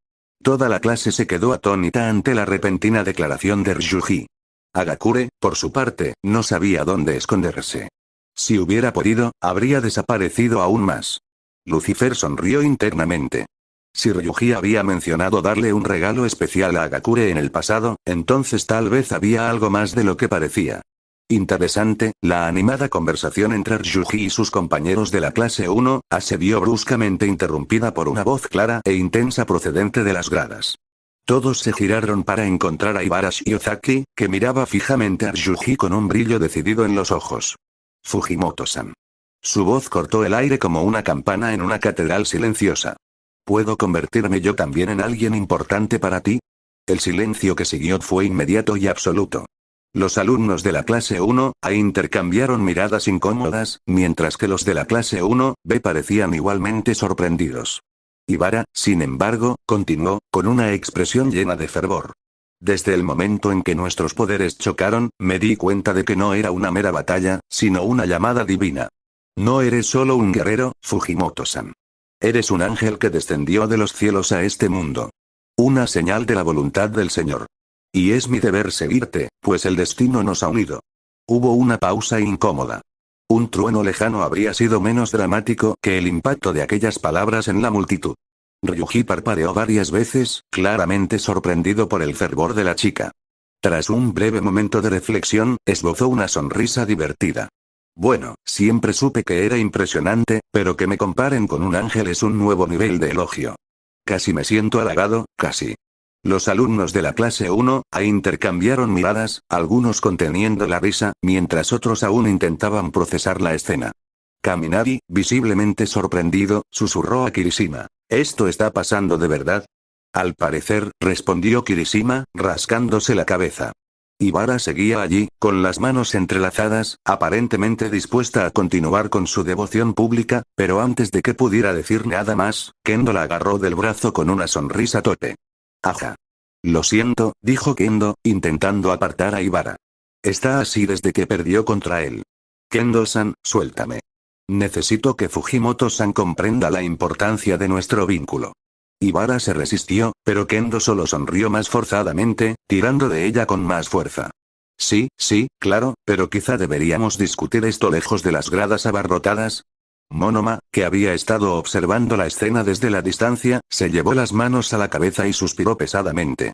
Toda la clase se quedó atónita ante la repentina declaración de Ryuji. Agakure, por su parte, no sabía dónde esconderse. Si hubiera podido, habría desaparecido aún más. Lucifer sonrió internamente. Si Ryuji había mencionado darle un regalo especial a Agakure en el pasado, entonces tal vez había algo más de lo que parecía. Interesante, la animada conversación entre Ryuji y sus compañeros de la clase 1, se vio bruscamente interrumpida por una voz clara e intensa procedente de las gradas. Todos se giraron para encontrar a Ibara Shiozaki, que miraba fijamente a Ryuji con un brillo decidido en los ojos. Fujimoto-san. Su voz cortó el aire como una campana en una catedral silenciosa. ¿Puedo convertirme yo también en alguien importante para ti? El silencio que siguió fue inmediato y absoluto. Los alumnos de la clase 1, A intercambiaron miradas incómodas, mientras que los de la clase 1B parecían igualmente sorprendidos. Ibara, sin embargo, continuó, con una expresión llena de fervor. Desde el momento en que nuestros poderes chocaron, me di cuenta de que no era una mera batalla, sino una llamada divina. No eres solo un guerrero, Fujimoto-san. Eres un ángel que descendió de los cielos a este mundo. Una señal de la voluntad del Señor. Y es mi deber seguirte, pues el destino nos ha unido. Hubo una pausa incómoda. Un trueno lejano habría sido menos dramático que el impacto de aquellas palabras en la multitud. Ryuji parpadeó varias veces, claramente sorprendido por el fervor de la chica. Tras un breve momento de reflexión, esbozó una sonrisa divertida. Bueno, siempre supe que era impresionante, pero que me comparen con un ángel es un nuevo nivel de elogio. Casi me siento halagado, casi. Los alumnos de la clase 1A intercambiaron miradas, algunos conteniendo la risa, mientras otros aún intentaban procesar la escena. Kaminari, visiblemente sorprendido, susurró a Kirishima. ¿Esto está pasando de verdad? Al parecer, respondió Kirishima, rascándose la cabeza. Ibara seguía allí, con las manos entrelazadas, aparentemente dispuesta a continuar con su devoción pública, pero antes de que pudiera decir nada más, Kendo la agarró del brazo con una sonrisa torpe. Ajá. Lo siento, dijo Kendo, intentando apartar a Ibara. Está así desde que perdió contra él. Kendo-san, suéltame. Necesito que Fujimoto-san comprenda la importancia de nuestro vínculo. Ibara se resistió, pero Kendo solo sonrió más forzadamente, tirando de ella con más fuerza. Sí, claro, pero quizá deberíamos discutir esto lejos de las gradas abarrotadas. Monoma, que había estado observando la escena desde la distancia, se llevó las manos a la cabeza y suspiró pesadamente.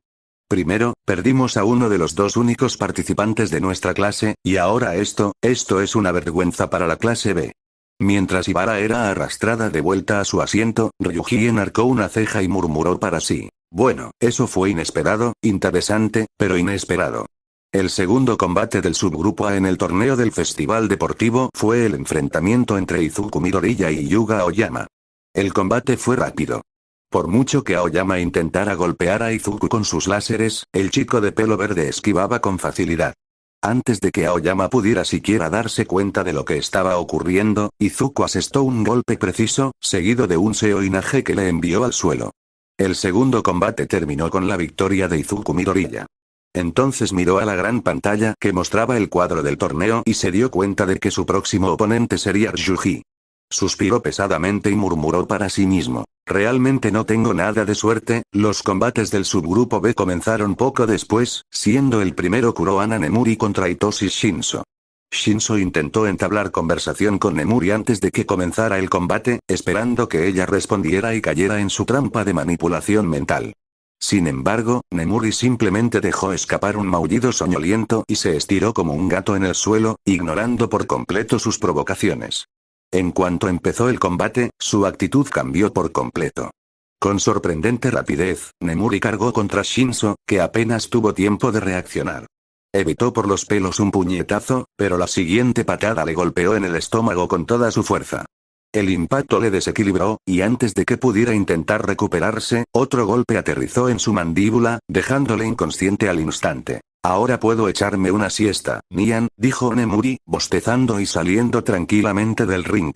Primero, perdimos a uno de los dos únicos participantes de nuestra clase, y ahora esto es una vergüenza para la clase B. Mientras Ibara era arrastrada de vuelta a su asiento, Ryuji enarcó una ceja y murmuró para sí. Bueno, eso fue inesperado, interesante, pero inesperado. El segundo combate del subgrupo A en el torneo del festival deportivo fue el enfrentamiento entre Izuku Midoriya y Yuga Aoyama. El combate fue rápido. Por mucho que Aoyama intentara golpear a Izuku con sus láseres, el chico de pelo verde esquivaba con facilidad. Antes de que Aoyama pudiera siquiera darse cuenta de lo que estaba ocurriendo, Izuku asestó un golpe preciso, seguido de un Seoinage que le envió al suelo. El segundo combate terminó con la victoria de Izuku Midoriya. Entonces miró a la gran pantalla que mostraba el cuadro del torneo y se dio cuenta de que su próximo oponente sería Ryuji. Suspiró pesadamente y murmuró para sí mismo. Realmente no tengo nada de suerte. Los combates del subgrupo B comenzaron poco después, siendo el primero Kurohana Nemuri contra Hitoshi Shinso. Shinso intentó entablar conversación con Nemuri antes de que comenzara el combate, esperando que ella respondiera y cayera en su trampa de manipulación mental. Sin embargo, Nemuri simplemente dejó escapar un maullido soñoliento y se estiró como un gato en el suelo, ignorando por completo sus provocaciones. En cuanto empezó el combate, su actitud cambió por completo. Con sorprendente rapidez, Nemuri cargó contra Shinso, que apenas tuvo tiempo de reaccionar. Evitó por los pelos un puñetazo, pero la siguiente patada le golpeó en el estómago con toda su fuerza. El impacto le desequilibró, y antes de que pudiera intentar recuperarse, otro golpe aterrizó en su mandíbula, dejándole inconsciente al instante. Ahora puedo echarme una siesta, Nian, dijo Nemuri, bostezando y saliendo tranquilamente del ring.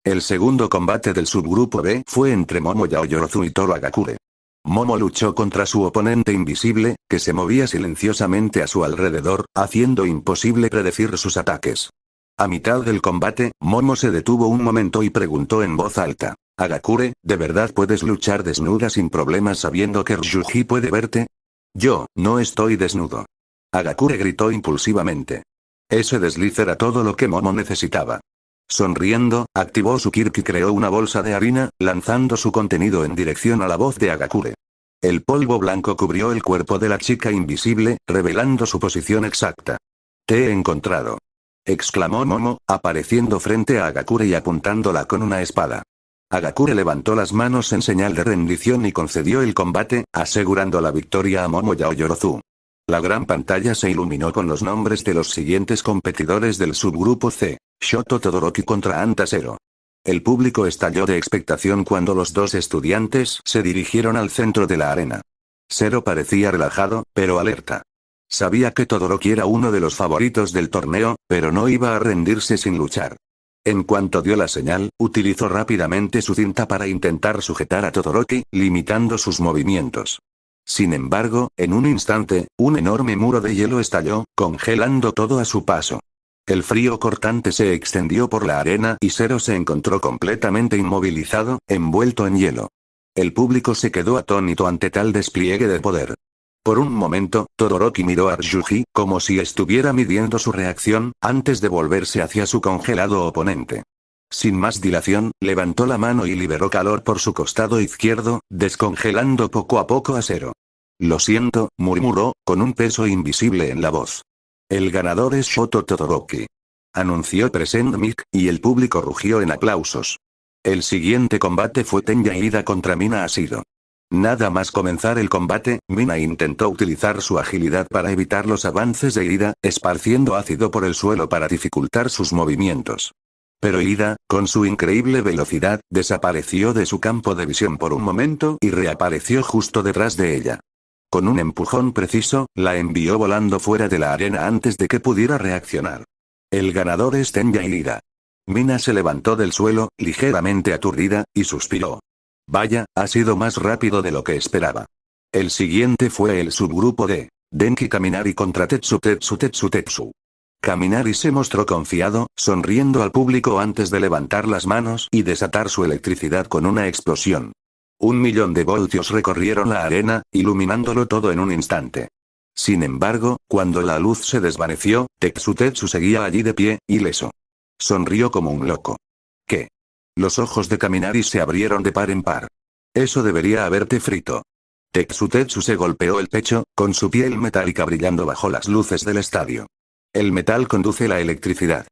El segundo combate del subgrupo B fue entre Momo Yaoyorozu y Toru Hagakure. Momo luchó contra su oponente invisible, que se movía silenciosamente a su alrededor, haciendo imposible predecir sus ataques. A mitad del combate, Momo se detuvo un momento y preguntó en voz alta: Hagakure, ¿de verdad puedes luchar desnuda sin problemas sabiendo que Ryuji puede verte? Yo, no estoy desnudo. Hagakure gritó impulsivamente. Ese desliz era todo lo que Momo necesitaba. Sonriendo, activó su Kirk y creó una bolsa de harina, lanzando su contenido en dirección a la voz de Hagakure. El polvo blanco cubrió el cuerpo de la chica invisible, revelando su posición exacta. Te he encontrado. Exclamó Momo, apareciendo frente a Hagakure y apuntándola con una espada. Hagakure levantó las manos en señal de rendición y concedió el combate, asegurando la victoria a Momo Yaoyorozu. La gran pantalla se iluminó con los nombres de los siguientes competidores del subgrupo C. Shoto Todoroki contra Anta Zero. El público estalló de expectación cuando los dos estudiantes se dirigieron al centro de la arena. Zero parecía relajado, pero alerta. Sabía que Todoroki era uno de los favoritos del torneo, pero no iba a rendirse sin luchar. En cuanto dio la señal, utilizó rápidamente su cinta para intentar sujetar a Todoroki, limitando sus movimientos. Sin embargo, en un instante, un enorme muro de hielo estalló, congelando todo a su paso. El frío cortante se extendió por la arena y Zero se encontró completamente inmovilizado, envuelto en hielo. El público se quedó atónito ante tal despliegue de poder. Por un momento, Todoroki miró a Ryuji, como si estuviera midiendo su reacción, antes de volverse hacia su congelado oponente. Sin más dilación, levantó la mano y liberó calor por su costado izquierdo, descongelando poco a poco a Zero. Lo siento, murmuró, con un peso invisible en la voz. El ganador es Shoto Todoroki. Anunció Present Mic, y el público rugió en aplausos. El siguiente combate fue Tenya Ida contra Mina Asido. Nada más comenzar el combate, Mina intentó utilizar su agilidad para evitar los avances de Ida, esparciendo ácido por el suelo para dificultar sus movimientos. Pero Ida, con su increíble velocidad, desapareció de su campo de visión por un momento y reapareció justo detrás de ella. Con un empujón preciso, la envió volando fuera de la arena antes de que pudiera reaccionar. El ganador es Tenya Ida. Mina se levantó del suelo, ligeramente aturdida, y suspiró. Vaya, ha sido más rápido de lo que esperaba. El siguiente fue el subgrupo de Denki Kaminari contra Tetsu. Kaminari se mostró confiado, sonriendo al público antes de levantar las manos y desatar su electricidad con una explosión. 1.000.000 de voltios recorrieron la arena, iluminándolo todo en un instante. Sin embargo, cuando la luz se desvaneció, Tetsu seguía allí de pie, ileso. Sonrió como un loco. ¿Qué? Los ojos de Kaminari se abrieron de par en par. Eso debería haberte frito. Tetsu se golpeó el pecho, con su piel metálica brillando bajo las luces del estadio. El metal conduce la electricidad.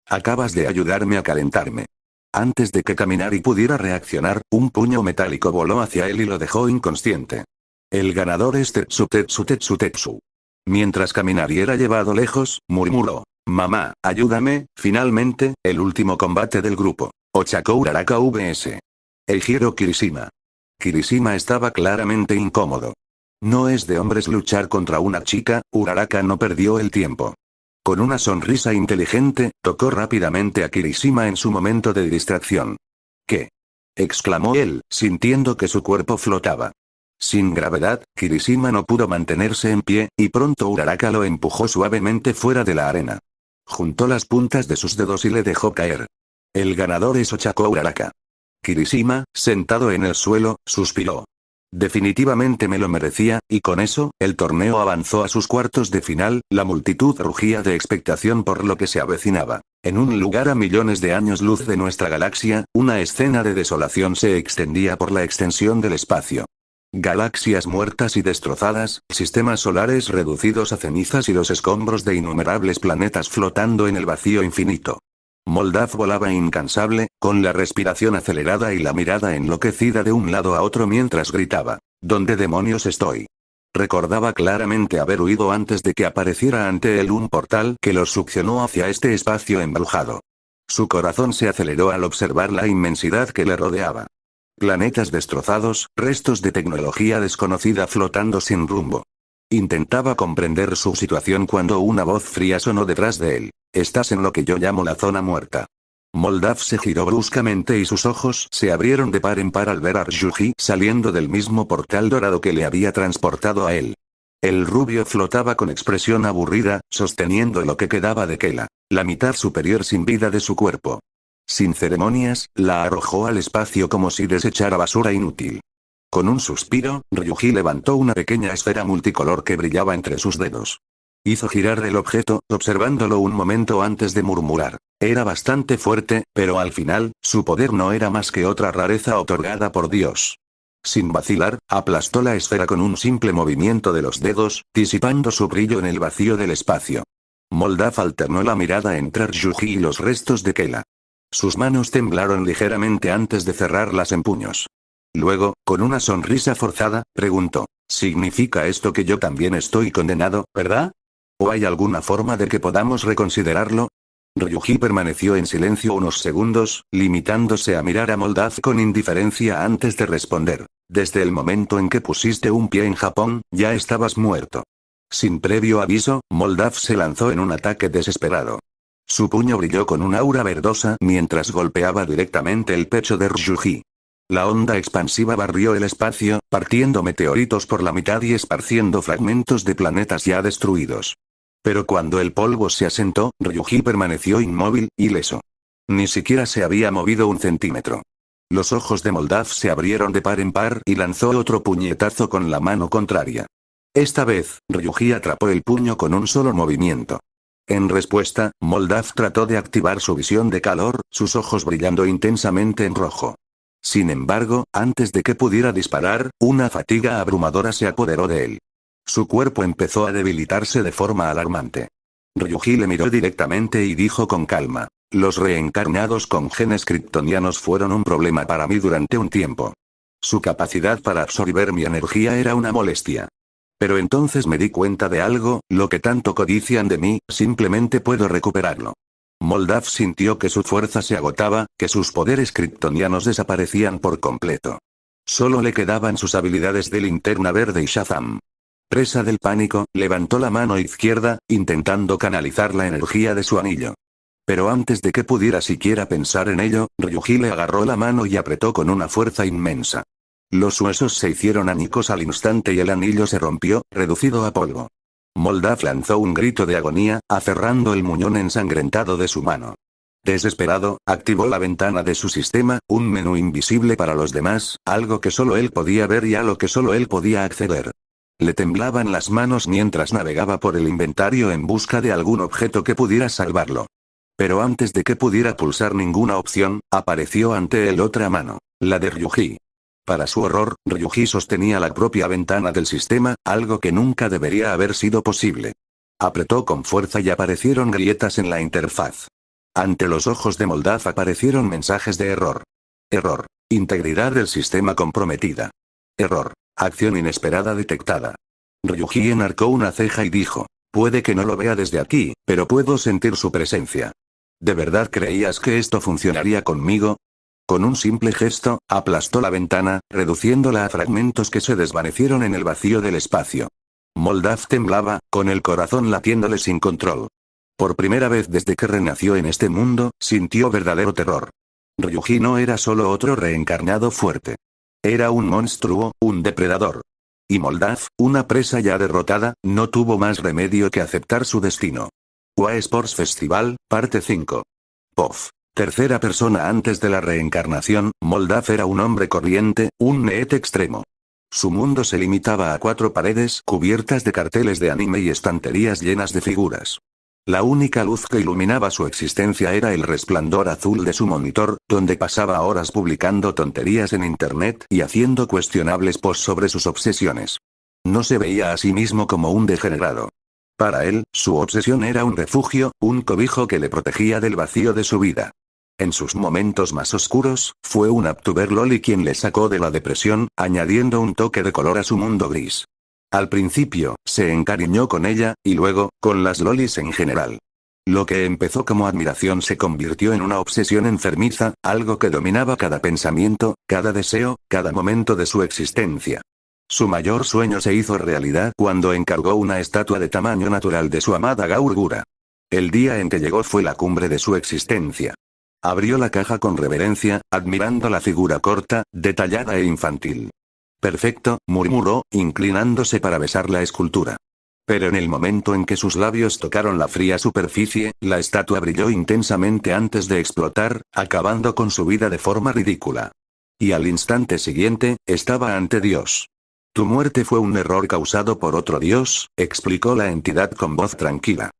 Acabas de ayudarme a calentarme. Antes de que Kaminari pudiera reaccionar, un puño metálico voló hacia él y lo dejó inconsciente. El ganador es Tetsu. Mientras Kaminari era llevado lejos, murmuró: Mamá, ayúdame. Finalmente, el último combate del grupo. Ochako Uraraka vs. Eijiro Kirishima. Kirishima estaba claramente incómodo. No es de hombres luchar contra una chica. Uraraka no perdió el tiempo. Con una sonrisa inteligente, tocó rápidamente a Kirishima en su momento de distracción. ¿Qué? Exclamó él, sintiendo que su cuerpo flotaba. Sin gravedad, Kirishima no pudo mantenerse en pie, y pronto Uraraka lo empujó suavemente fuera de la arena. Juntó las puntas de sus dedos y le dejó caer. El ganador es Ochako Uraraka. Kirishima, sentado en el suelo, suspiró. Definitivamente me lo merecía, y con eso, el torneo avanzó a sus cuartos de final, la multitud rugía de expectación por lo que se avecinaba. En un lugar a millones de años luz de nuestra galaxia, una escena de desolación se extendía por la extensión del espacio. Galaxias muertas y destrozadas, sistemas solares reducidos a cenizas y los escombros de innumerables planetas flotando en el vacío infinito. Moldav volaba incansable, con la respiración acelerada y la mirada enloquecida de un lado a otro mientras gritaba: ¿Dónde demonios estoy? Recordaba claramente haber huido antes de que apareciera ante él un portal que los succionó hacia este espacio embrujado. Su corazón se aceleró al observar la inmensidad que le rodeaba. Planetas destrozados, restos de tecnología desconocida flotando sin rumbo. Intentaba comprender su situación cuando una voz fría sonó detrás de él. Estás en lo que yo llamo la zona muerta. Moldav se giró bruscamente y sus ojos se abrieron de par en par al ver a Ryuji saliendo del mismo portal dorado que le había transportado a él. El rubio flotaba con expresión aburrida, sosteniendo lo que quedaba de Kela, la mitad superior sin vida de su cuerpo. Sin ceremonias, la arrojó al espacio como si desechara basura inútil. Con un suspiro, Ryuji levantó una pequeña esfera multicolor que brillaba entre sus dedos. Hizo girar el objeto, observándolo un momento antes de murmurar. Era bastante fuerte, pero al final, su poder no era más que otra rareza otorgada por Dios. Sin vacilar, aplastó la esfera con un simple movimiento de los dedos, disipando su brillo en el vacío del espacio. Moldav alternó la mirada entre Ryuji y los restos de Kela. Sus manos temblaron ligeramente antes de cerrarlas en puños. Luego, con una sonrisa forzada, preguntó: ¿significa esto que yo también estoy condenado, verdad? ¿O hay alguna forma de que podamos reconsiderarlo? Ryuji permaneció en silencio unos segundos, limitándose a mirar a Moldav con indiferencia antes de responder. Desde el momento en que pusiste un pie en Japón, ya estabas muerto. Sin previo aviso, Moldav se lanzó en un ataque desesperado. Su puño brilló con un aura verdosa mientras golpeaba directamente el pecho de Ryuji. La onda expansiva barrió el espacio, partiendo meteoritos por la mitad y esparciendo fragmentos de planetas ya destruidos. Pero cuando el polvo se asentó, Ryuji permaneció inmóvil, ileso. Ni siquiera se había movido un centímetro. Los ojos de Moldav se abrieron de par en par y lanzó otro puñetazo con la mano contraria. Esta vez, Ryuji atrapó el puño con un solo movimiento. En respuesta, Moldav trató de activar su visión de calor, sus ojos brillando intensamente en rojo. Sin embargo, antes de que pudiera disparar, una fatiga abrumadora se apoderó de él. Su cuerpo empezó a debilitarse de forma alarmante. Ryuji le miró directamente y dijo con calma: los reencarnados con genes kryptonianos fueron un problema para mí durante un tiempo. Su capacidad para absorber mi energía era una molestia. Pero entonces me di cuenta de algo: lo que tanto codician de mí, simplemente puedo recuperarlo. Moldav sintió que su fuerza se agotaba, que sus poderes kryptonianos desaparecían por completo. Solo le quedaban sus habilidades de Linterna Verde y Shazam. Presa del pánico, levantó la mano izquierda, intentando canalizar la energía de su anillo. Pero antes de que pudiera siquiera pensar en ello, Ryuji le agarró la mano y apretó con una fuerza inmensa. Los huesos se hicieron añicos al instante y el anillo se rompió, reducido a polvo. Moldav lanzó un grito de agonía, aferrando el muñón ensangrentado de su mano. Desesperado, activó la ventana de su sistema, un menú invisible para los demás, algo que solo él podía ver y a lo que solo él podía acceder. Le temblaban las manos mientras navegaba por el inventario en busca de algún objeto que pudiera salvarlo. Pero antes de que pudiera pulsar ninguna opción, apareció ante él otra mano, la de Ryuji. Para su horror, Ryuji sostenía la propia ventana del sistema, algo que nunca debería haber sido posible. Apretó con fuerza y aparecieron grietas en la interfaz. Ante los ojos de Moldav aparecieron mensajes de error. Error. Integridad del sistema comprometida. Error. Acción inesperada detectada. Ryuji enarcó una ceja y dijo: puede que no lo vea desde aquí, pero puedo sentir su presencia. ¿De verdad creías que esto funcionaría conmigo? Con un simple gesto, aplastó la ventana, reduciéndola a fragmentos que se desvanecieron en el vacío del espacio. Moldav temblaba, con el corazón latiéndole sin control. Por primera vez desde que renació en este mundo, sintió verdadero terror. Ryuji no era solo otro reencarnado fuerte. Era un monstruo, un depredador. Y Moldav, una presa ya derrotada, no tuvo más remedio que aceptar su destino. UA Sports Festival, parte 5. POF. Tercera persona antes de la reencarnación, Moldaf era un hombre corriente, un neet extremo. Su mundo se limitaba a 4 paredes cubiertas de carteles de anime y estanterías llenas de figuras. La única luz que iluminaba su existencia era el resplandor azul de su monitor, donde pasaba horas publicando tonterías en internet y haciendo cuestionables posts sobre sus obsesiones. No se veía a sí mismo como un degenerado. Para él, su obsesión era un refugio, un cobijo que le protegía del vacío de su vida. En sus momentos más oscuros, fue un Aptuber Loli quien le sacó de la depresión, añadiendo un toque de color a su mundo gris. Al principio, se encariñó con ella, y luego, con las lolis en general. Lo que empezó como admiración se convirtió en una obsesión enfermiza, algo que dominaba cada pensamiento, cada deseo, cada momento de su existencia. Su mayor sueño se hizo realidad cuando encargó una estatua de tamaño natural de su amada Gaurgura. El día en que llegó fue la cumbre de su existencia. Abrió la caja con reverencia, admirando la figura corta, detallada e infantil. Perfecto, murmuró, inclinándose para besar la escultura. Pero en el momento en que sus labios tocaron la fría superficie, la estatua brilló intensamente antes de explotar, acabando con su vida de forma ridícula. Y al instante siguiente, estaba ante Dios. Tu muerte fue un error causado por otro Dios, explicó la entidad con voz tranquila.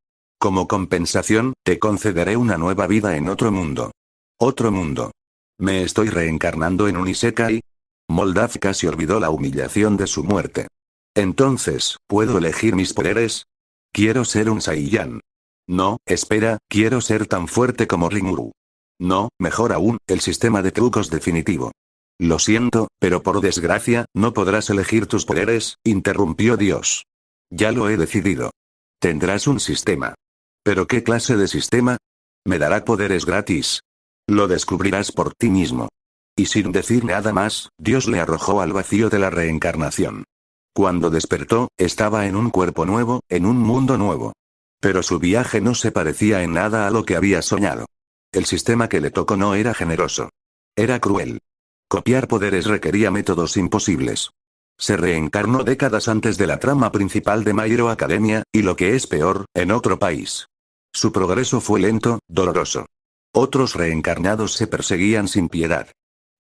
Como compensación, te concederé una nueva vida en otro mundo. Otro mundo. ¿Me estoy reencarnando en un Isekai? Moldaf casi olvidó la humillación de su muerte. Entonces, ¿puedo elegir mis poderes? Quiero ser un Saiyan. No, espera, quiero ser tan fuerte como Rimuru. No, mejor aún, el sistema de trucos definitivo. Lo siento, pero por desgracia, no podrás elegir tus poderes, interrumpió Dios. Ya lo he decidido. Tendrás un sistema. ¿Pero qué clase de sistema? Me dará poderes gratis. Lo descubrirás por ti mismo. Y sin decir nada más, Dios le arrojó al vacío de la reencarnación. Cuando despertó, estaba en un cuerpo nuevo, en un mundo nuevo. Pero su viaje no se parecía en nada a lo que había soñado. El sistema que le tocó no era generoso. Era cruel. Copiar poderes requería métodos imposibles. Se reencarnó décadas antes de la trama principal de My Hero Academia, y lo que es peor, en otro país. Su progreso fue lento, doloroso. Otros reencarnados se perseguían sin piedad.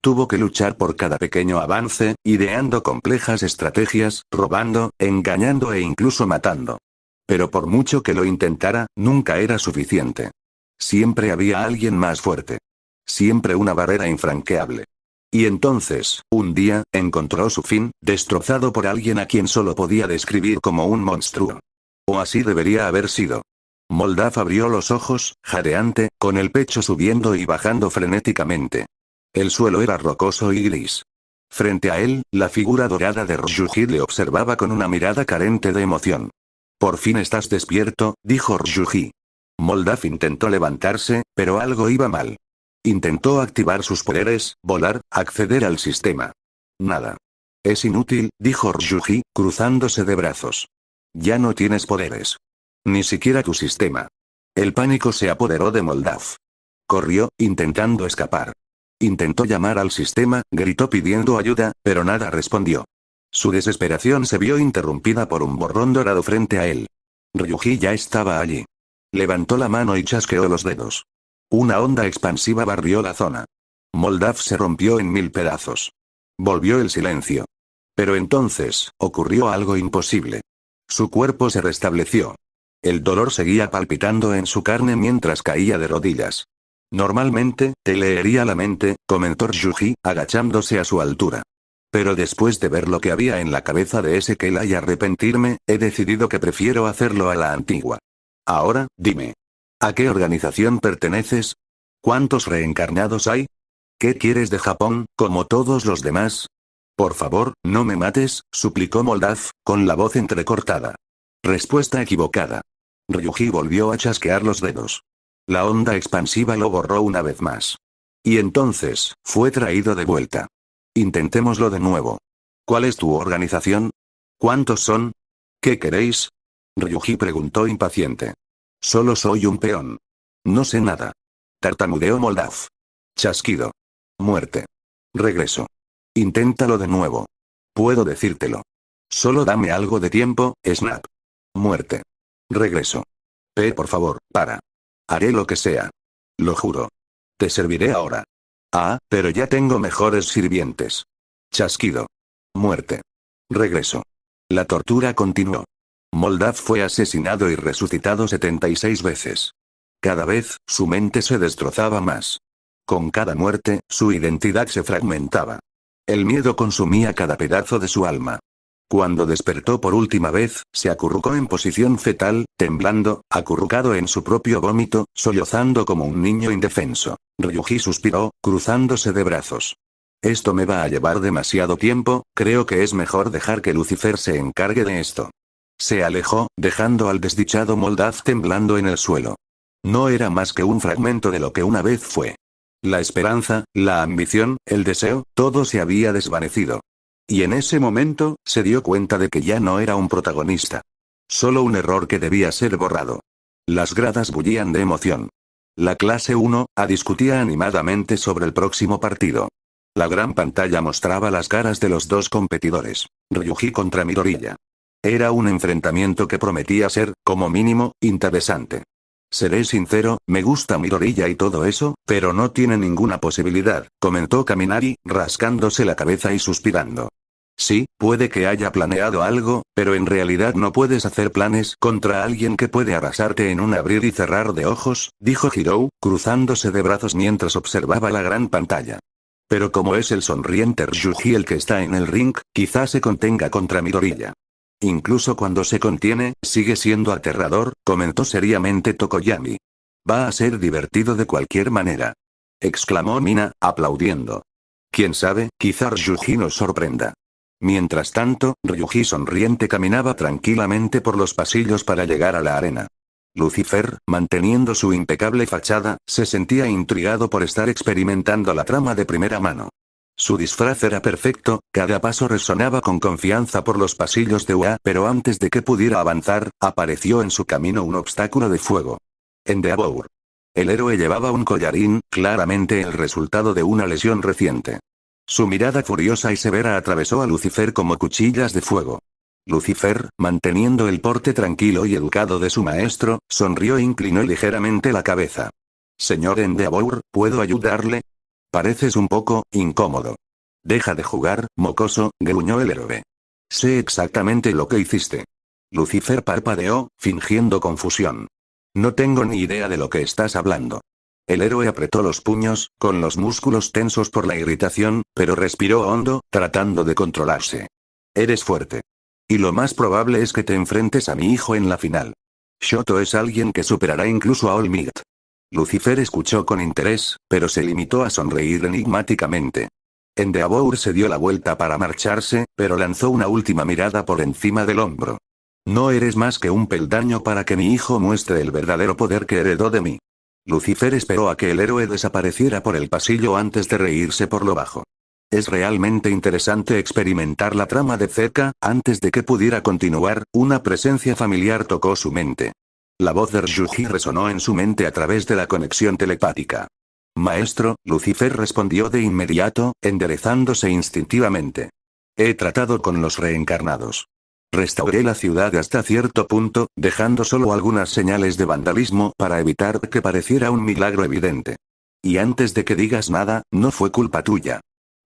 Tuvo que luchar por cada pequeño avance, ideando complejas estrategias, robando, engañando e incluso matando. Pero por mucho que lo intentara, nunca era suficiente. Siempre había alguien más fuerte. Siempre una barrera infranqueable. Y entonces, un día, encontró su fin, destrozado por alguien a quien solo podía describir como un monstruo. O así debería haber sido. Moldaf abrió los ojos, jadeante, con el pecho subiendo y bajando frenéticamente. El suelo era rocoso y gris. Frente a él, la figura dorada de Ryuji le observaba con una mirada carente de emoción. Por fin estás despierto, dijo Ryuji. Moldaf intentó levantarse, pero algo iba mal. Intentó activar sus poderes, volar, acceder al sistema. Nada. Es inútil, dijo Ryuji, cruzándose de brazos. Ya no tienes poderes. Ni siquiera tu sistema. El pánico se apoderó de Moldaf. Corrió, intentando escapar. Intentó llamar al sistema, gritó pidiendo ayuda, pero nada respondió. Su desesperación se vio interrumpida por un borrón dorado frente a él. Ryuji ya estaba allí. Levantó la mano y chasqueó los dedos. Una onda expansiva barrió la zona. Moldaf se rompió en 1000 pedazos. Volvió el silencio. Pero entonces, ocurrió algo imposible. Su cuerpo se restableció. El dolor seguía palpitando en su carne mientras caía de rodillas. Normalmente, te leería la mente, comentó Ryuji, agachándose a su altura. Pero después de ver lo que había en la cabeza de ese Kela y arrepentirme, he decidido que prefiero hacerlo a la antigua. Ahora, dime. ¿A qué organización perteneces? ¿Cuántos reencarnados hay? ¿Qué quieres de Japón, como todos los demás? Por favor, no me mates, suplicó Moldaf, con la voz entrecortada. Respuesta equivocada. Ryuji volvió a chasquear los dedos. La onda expansiva lo borró una vez más. Y entonces, fue traído de vuelta. Intentémoslo de nuevo. ¿Cuál es tu organización? ¿Cuántos son? ¿Qué queréis? Ryuji preguntó impaciente. Solo soy un peón. No sé nada. Tartamudeó Moldaf. Chasquido. Muerte. Regreso. Inténtalo de nuevo. Puedo decírtelo. Solo dame algo de tiempo, Snap. Muerte. Regreso. Por favor, para. Haré lo que sea. Lo juro. Te serviré ahora. Ah, pero ya tengo mejores sirvientes. Chasquido. Muerte. Regreso. La tortura continuó. Moldav fue asesinado y resucitado 76 veces. Cada vez, su mente se destrozaba más. Con cada muerte, su identidad se fragmentaba. El miedo consumía cada pedazo de su alma. Cuando despertó por última vez, se acurrucó en posición fetal, temblando, acurrucado en su propio vómito, sollozando como un niño indefenso. Ryuji suspiró, cruzándose de brazos. Esto me va a llevar demasiado tiempo, creo que es mejor dejar que Lucifer se encargue de esto. Se alejó, dejando al desdichado Moldav temblando en el suelo. No era más que un fragmento de lo que una vez fue. La esperanza, la ambición, el deseo, todo se había desvanecido. Y en ese momento, se dio cuenta de que ya no era un protagonista. Solo un error que debía ser borrado. Las gradas bullían de emoción. La clase 1A discutía animadamente sobre el próximo partido. La gran pantalla mostraba las caras de los dos competidores. Ryuji contra Midoriya. Era un enfrentamiento que prometía ser, como mínimo, interesante. Seré sincero, me gusta Midoriya y todo eso, pero no tiene ninguna posibilidad, comentó Kaminari, rascándose la cabeza y suspirando. Sí, puede que haya planeado algo, pero en realidad no puedes hacer planes contra alguien que puede arrasarte en un abrir y cerrar de ojos, dijo Hirou, cruzándose de brazos mientras observaba la gran pantalla. Pero como es el sonriente Ryuji el que está en el ring, quizá se contenga contra Midoriya. Incluso cuando se contiene, sigue siendo aterrador, comentó seriamente Tokoyami. Va a ser divertido de cualquier manera. Exclamó Mina, aplaudiendo. Quién sabe, quizá Ryuji nos sorprenda. Mientras tanto, Ryuji sonriente caminaba tranquilamente por los pasillos para llegar a la arena. Lucifer, manteniendo su impecable fachada, se sentía intrigado por estar experimentando la trama de primera mano. Su disfraz era perfecto, cada paso resonaba con confianza por los pasillos de UA, pero antes de que pudiera avanzar, apareció en su camino un obstáculo de fuego. Endeavor. El héroe llevaba un collarín, claramente el resultado de una lesión reciente. Su mirada furiosa y severa atravesó a Lucifer como cuchillas de fuego. Lucifer, manteniendo el porte tranquilo y educado de su maestro, sonrió e inclinó ligeramente la cabeza. Señor Endeavor, ¿puedo ayudarle? Pareces un poco incómodo. Deja de jugar, mocoso, gruñó el héroe. Sé exactamente lo que hiciste. Lucifer parpadeó, fingiendo confusión. No tengo ni idea de lo que estás hablando. El héroe apretó los puños, con los músculos tensos por la irritación, pero respiró hondo, tratando de controlarse. Eres fuerte. Y lo más probable es que te enfrentes a mi hijo en la final. Shoto es alguien que superará incluso a All Might. Lucifer escuchó con interés, pero se limitó a sonreír enigmáticamente. Endeavor se dio la vuelta para marcharse, pero lanzó una última mirada por encima del hombro. No eres más que un peldaño para que mi hijo muestre el verdadero poder que heredó de mí. Lucifer esperó a que el héroe desapareciera por el pasillo antes de reírse por lo bajo. Es realmente interesante experimentar la trama de cerca, antes de que pudiera continuar, una presencia familiar tocó su mente. La voz de Ryuji resonó en su mente a través de la conexión telepática. Maestro, Lucifer respondió de inmediato, enderezándose instintivamente. He tratado con los reencarnados. Restauré la ciudad hasta cierto punto, dejando solo algunas señales de vandalismo para evitar que pareciera un milagro evidente. Y antes de que digas nada, no fue culpa tuya.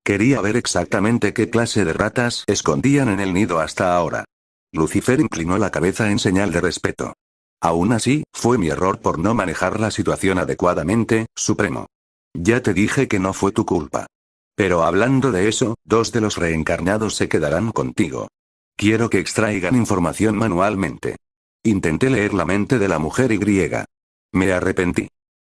Quería ver exactamente qué clase de ratas escondían en el nido hasta ahora. Lucifer inclinó la cabeza en señal de respeto. Aún así, fue mi error por no manejar la situación adecuadamente, Supremo. Ya te dije que no fue tu culpa. Pero hablando de eso, 2 de los reencarnados se quedarán contigo. Quiero que extraigan información manualmente. Intenté leer la mente de la mujer y griega. Me arrepentí.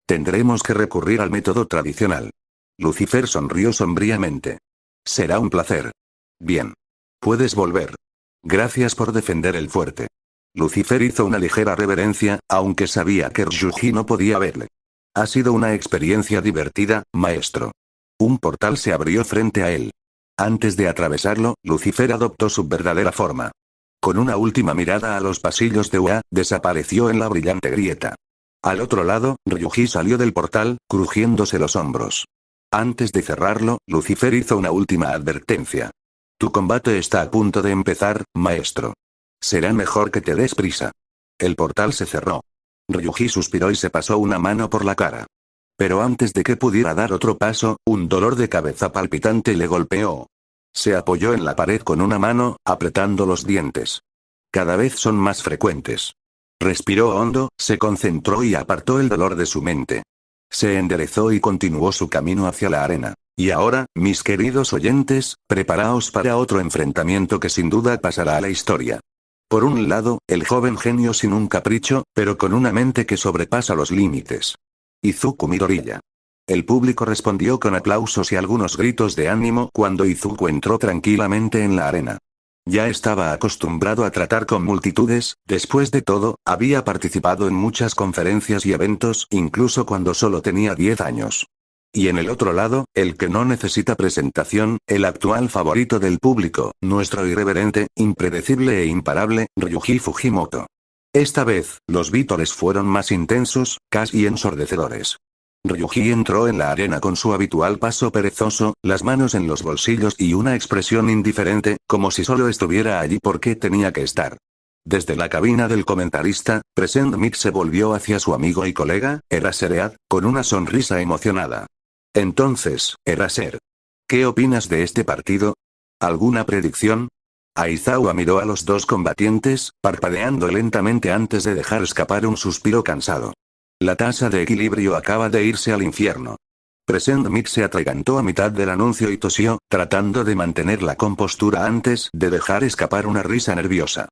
Tendremos que recurrir al método tradicional. Lucifer sonrió sombríamente. Será un placer. Bien. Puedes volver. Gracias por defender el fuerte. Lucifer hizo una ligera reverencia, aunque sabía que Ryuji no podía verle. Ha sido una experiencia divertida, maestro. Un portal se abrió frente a él. Antes de atravesarlo, Lucifer adoptó su verdadera forma. Con una última mirada a los pasillos de UA, desapareció en la brillante grieta. Al otro lado, Ryuji salió del portal, crujiéndose los hombros. Antes de cerrarlo, Lucifer hizo una última advertencia. Tu combate está a punto de empezar, maestro. Será mejor que te des prisa. El portal se cerró. Ryuji suspiró y se pasó una mano por la cara. Pero antes de que pudiera dar otro paso, un dolor de cabeza palpitante le golpeó. Se apoyó en la pared con una mano, apretando los dientes. Cada vez son más frecuentes. Respiró hondo, se concentró y apartó el dolor de su mente. Se enderezó y continuó su camino hacia la arena. Y ahora, mis queridos oyentes, preparaos para otro enfrentamiento que sin duda pasará a la historia. Por un lado, el joven genio sin un capricho, pero con una mente que sobrepasa los límites. Izuku Midoriya. El público respondió con aplausos y algunos gritos de ánimo cuando Izuku entró tranquilamente en la arena. Ya estaba acostumbrado a tratar con multitudes, después de todo, había participado en muchas conferencias y eventos, incluso cuando solo tenía 10 años. Y en el otro lado, el que no necesita presentación, el actual favorito del público, nuestro irreverente, impredecible e imparable, Ryuji Fujimoto. Esta vez, los vítores fueron más intensos, casi ensordecedores. Ryuji entró en la arena con su habitual paso perezoso, las manos en los bolsillos y una expresión indiferente, como si solo estuviera allí porque tenía que estar. Desde la cabina del comentarista, Present Mic se volvió hacia su amigo y colega, Eraseread, con una sonrisa emocionada. Entonces, Eraser, ¿qué opinas de este partido? ¿Alguna predicción? Aizawa miró a los dos combatientes, parpadeando lentamente antes de dejar escapar un suspiro cansado. La tasa de equilibrio acaba de irse al infierno. Present Mic se atragantó a mitad del anuncio y tosió, tratando de mantener la compostura antes de dejar escapar una risa nerviosa.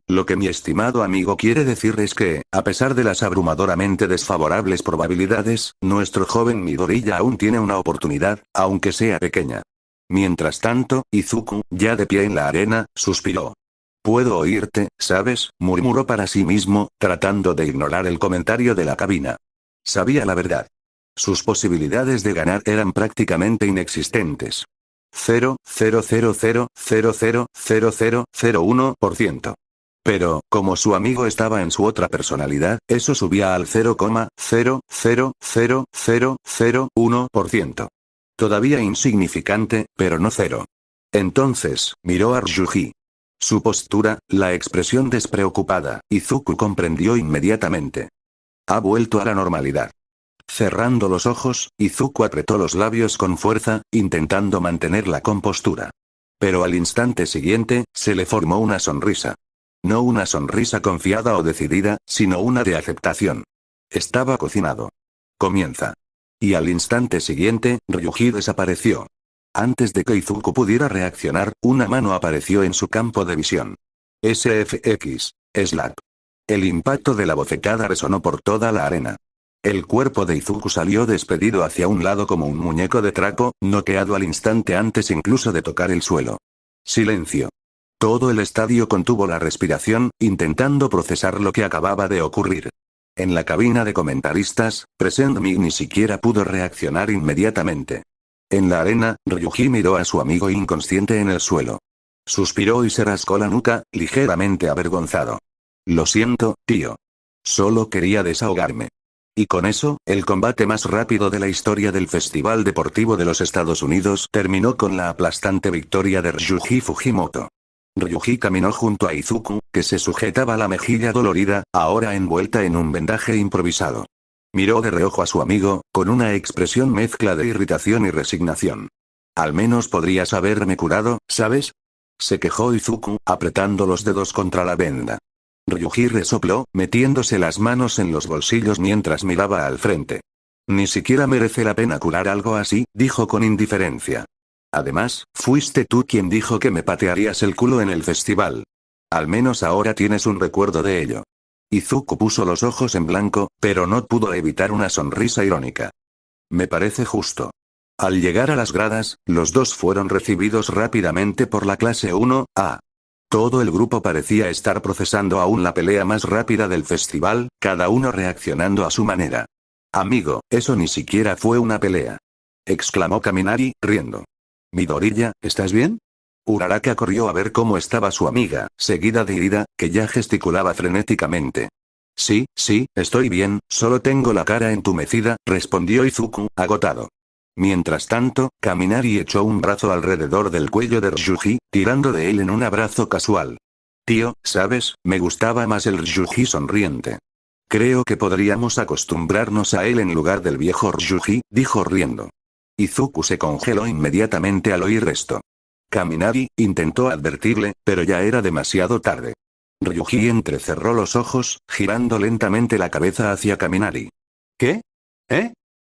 Lo que mi estimado amigo quiere decir es que, a pesar de las abrumadoramente desfavorables probabilidades, nuestro joven Midoriya aún tiene una oportunidad, aunque sea pequeña. Mientras tanto, Izuku, ya de pie en la arena, suspiró. Puedo oírte, ¿sabes?, murmuró para sí mismo, tratando de ignorar el comentario de la cabina. Sabía la verdad. Sus posibilidades de ganar eran prácticamente inexistentes. 0,000000001%. Pero, como su amigo estaba en su otra personalidad, eso subía al 0,0000001%. Todavía insignificante, pero no cero. Entonces, miró a Ryuji. Su postura, la expresión despreocupada, Izuku comprendió inmediatamente. Ha vuelto a la normalidad. Cerrando los ojos, Izuku apretó los labios con fuerza, intentando mantener la compostura. Pero al instante siguiente, se le formó una sonrisa. No una sonrisa confiada o decidida, sino una de aceptación. Estaba cocinado. Comienza. Y al instante siguiente, Ryuji desapareció. Antes de que Izuku pudiera reaccionar, una mano apareció en su campo de visión. SFX. Slap. El impacto de la bofetada resonó por toda la arena. El cuerpo de Izuku salió despedido hacia un lado como un muñeco de trapo, noqueado al instante antes incluso de tocar el suelo. Silencio. Todo el estadio contuvo la respiración, intentando procesar lo que acababa de ocurrir. En la cabina de comentaristas, Present Mic ni siquiera pudo reaccionar inmediatamente. En la arena, Ryuji miró a su amigo inconsciente en el suelo. Suspiró y se rascó la nuca, ligeramente avergonzado. Lo siento, tío. Solo quería desahogarme. Y con eso, el combate más rápido de la historia del Festival Deportivo de los Estados Unidos terminó con la aplastante victoria de Ryuji Fujimoto. Ryuji caminó junto a Izuku, que se sujetaba la mejilla dolorida, ahora envuelta en un vendaje improvisado. Miró de reojo a su amigo, con una expresión mezcla de irritación y resignación. Al menos podrías haberme curado, ¿sabes? Se quejó Izuku, apretando los dedos contra la venda. Ryuji resopló, metiéndose las manos en los bolsillos mientras miraba al frente. Ni siquiera merece la pena curar algo así, dijo con indiferencia. Además, fuiste tú quien dijo que me patearías el culo en el festival. Al menos ahora tienes un recuerdo de ello. Izuku puso los ojos en blanco, pero no pudo evitar una sonrisa irónica. Me parece justo. Al llegar a las gradas, los dos fueron recibidos rápidamente por la clase 1A. Todo el grupo parecía estar procesando aún la pelea más rápida del festival, cada uno reaccionando a su manera. Amigo, eso ni siquiera fue una pelea. Exclamó Kaminari, riendo. Midoriya, ¿estás bien? Uraraka corrió a ver cómo estaba su amiga, seguida de Ida, que ya gesticulaba frenéticamente. Sí, estoy bien, solo tengo la cara entumecida, respondió Izuku, agotado. Mientras tanto, Kaminari echó un brazo alrededor del cuello de Ryuji, tirando de él en un abrazo casual. Tío, ¿sabes? Me gustaba más el Ryuji sonriente. Creo que podríamos acostumbrarnos a él en lugar del viejo Ryuji, dijo riendo. Izuku se congeló inmediatamente al oír esto. Kaminari intentó advertirle, pero ya era demasiado tarde. Ryuji entrecerró los ojos, girando lentamente la cabeza hacia Kaminari. ¿Qué? ¿Eh?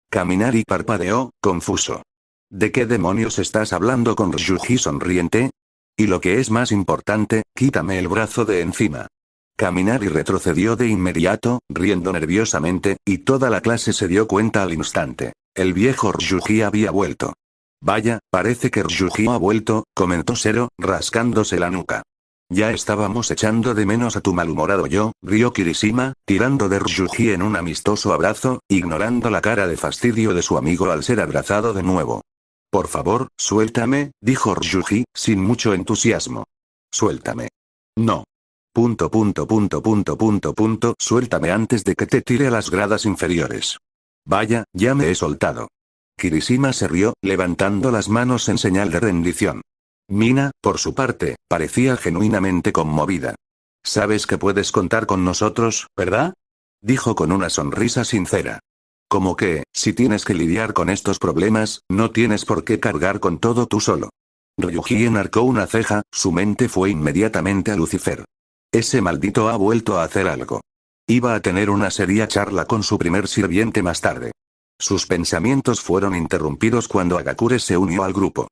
Kaminari parpadeó, confuso. ¿De qué demonios estás hablando con Ryuji sonriente? Y lo que es más importante, quítame el brazo de encima. Kaminari retrocedió de inmediato, riendo nerviosamente, y toda la clase se dio cuenta al instante. El viejo Ryuji había vuelto. Vaya, parece que Ryuji ha vuelto, comentó Zero, rascándose la nuca. Ya estábamos echando de menos a tu malhumorado yo, rió Kirishima, tirando de Ryuji en un amistoso abrazo, ignorando la cara de fastidio de su amigo al ser abrazado de nuevo. Por favor, suéltame, dijo Ryuji, sin mucho entusiasmo. Suéltame. No. Suéltame antes de que te tire a las gradas inferiores. Vaya, ya me he soltado. Kirishima se rió, levantando las manos en señal de rendición. Mina, por su parte, parecía genuinamente conmovida. Sabes que puedes contar con nosotros, ¿verdad? Dijo con una sonrisa sincera. Como que, si tienes que lidiar con estos problemas, no tienes por qué cargar con todo tú solo. Ryuji enarcó una ceja, su mente fue inmediatamente a Lucifer. Ese maldito ha vuelto a hacer algo. Iba a tener una seria charla con su primer sirviente más tarde. Sus pensamientos fueron interrumpidos cuando Agakure se unió al grupo.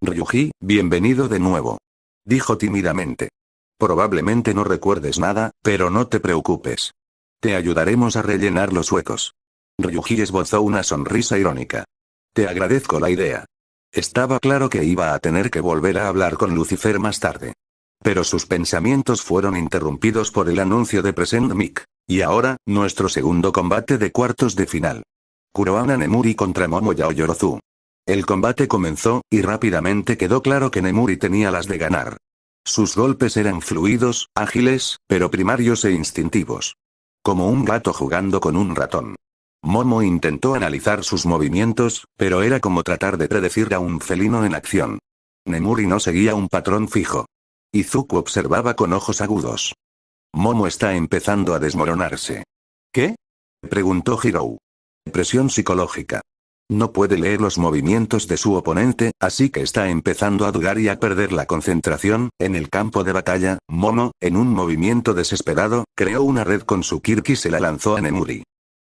Ryuji, bienvenido de nuevo. Dijo tímidamente. Probablemente no recuerdes nada, pero no te preocupes. Te ayudaremos a rellenar los huecos. Ryuji esbozó una sonrisa irónica. Te agradezco la idea. Estaba claro que iba a tener que volver a hablar con Lucifer más tarde. Pero sus pensamientos fueron interrumpidos por el anuncio de Present Mic. Y ahora, nuestro segundo combate de cuartos de final. Kurohana Nemuri contra Momo Yaoyorozu. El combate comenzó, y rápidamente quedó claro que Nemuri tenía las de ganar. Sus golpes eran fluidos, ágiles, pero primarios e instintivos. Como un gato jugando con un ratón. Momo intentó analizar sus movimientos, pero era como tratar de predecir a un felino en acción. Nemuri no seguía un patrón fijo. Izuku observaba con ojos agudos. Momo está empezando a desmoronarse. ¿Qué? Preguntó Hirou. Presión psicológica. No puede leer los movimientos de su oponente, así que está empezando a dudar y a perder la concentración. En el campo de batalla, Momo, en un movimiento desesperado, creó una red con su kirki y se la lanzó a Nemuri.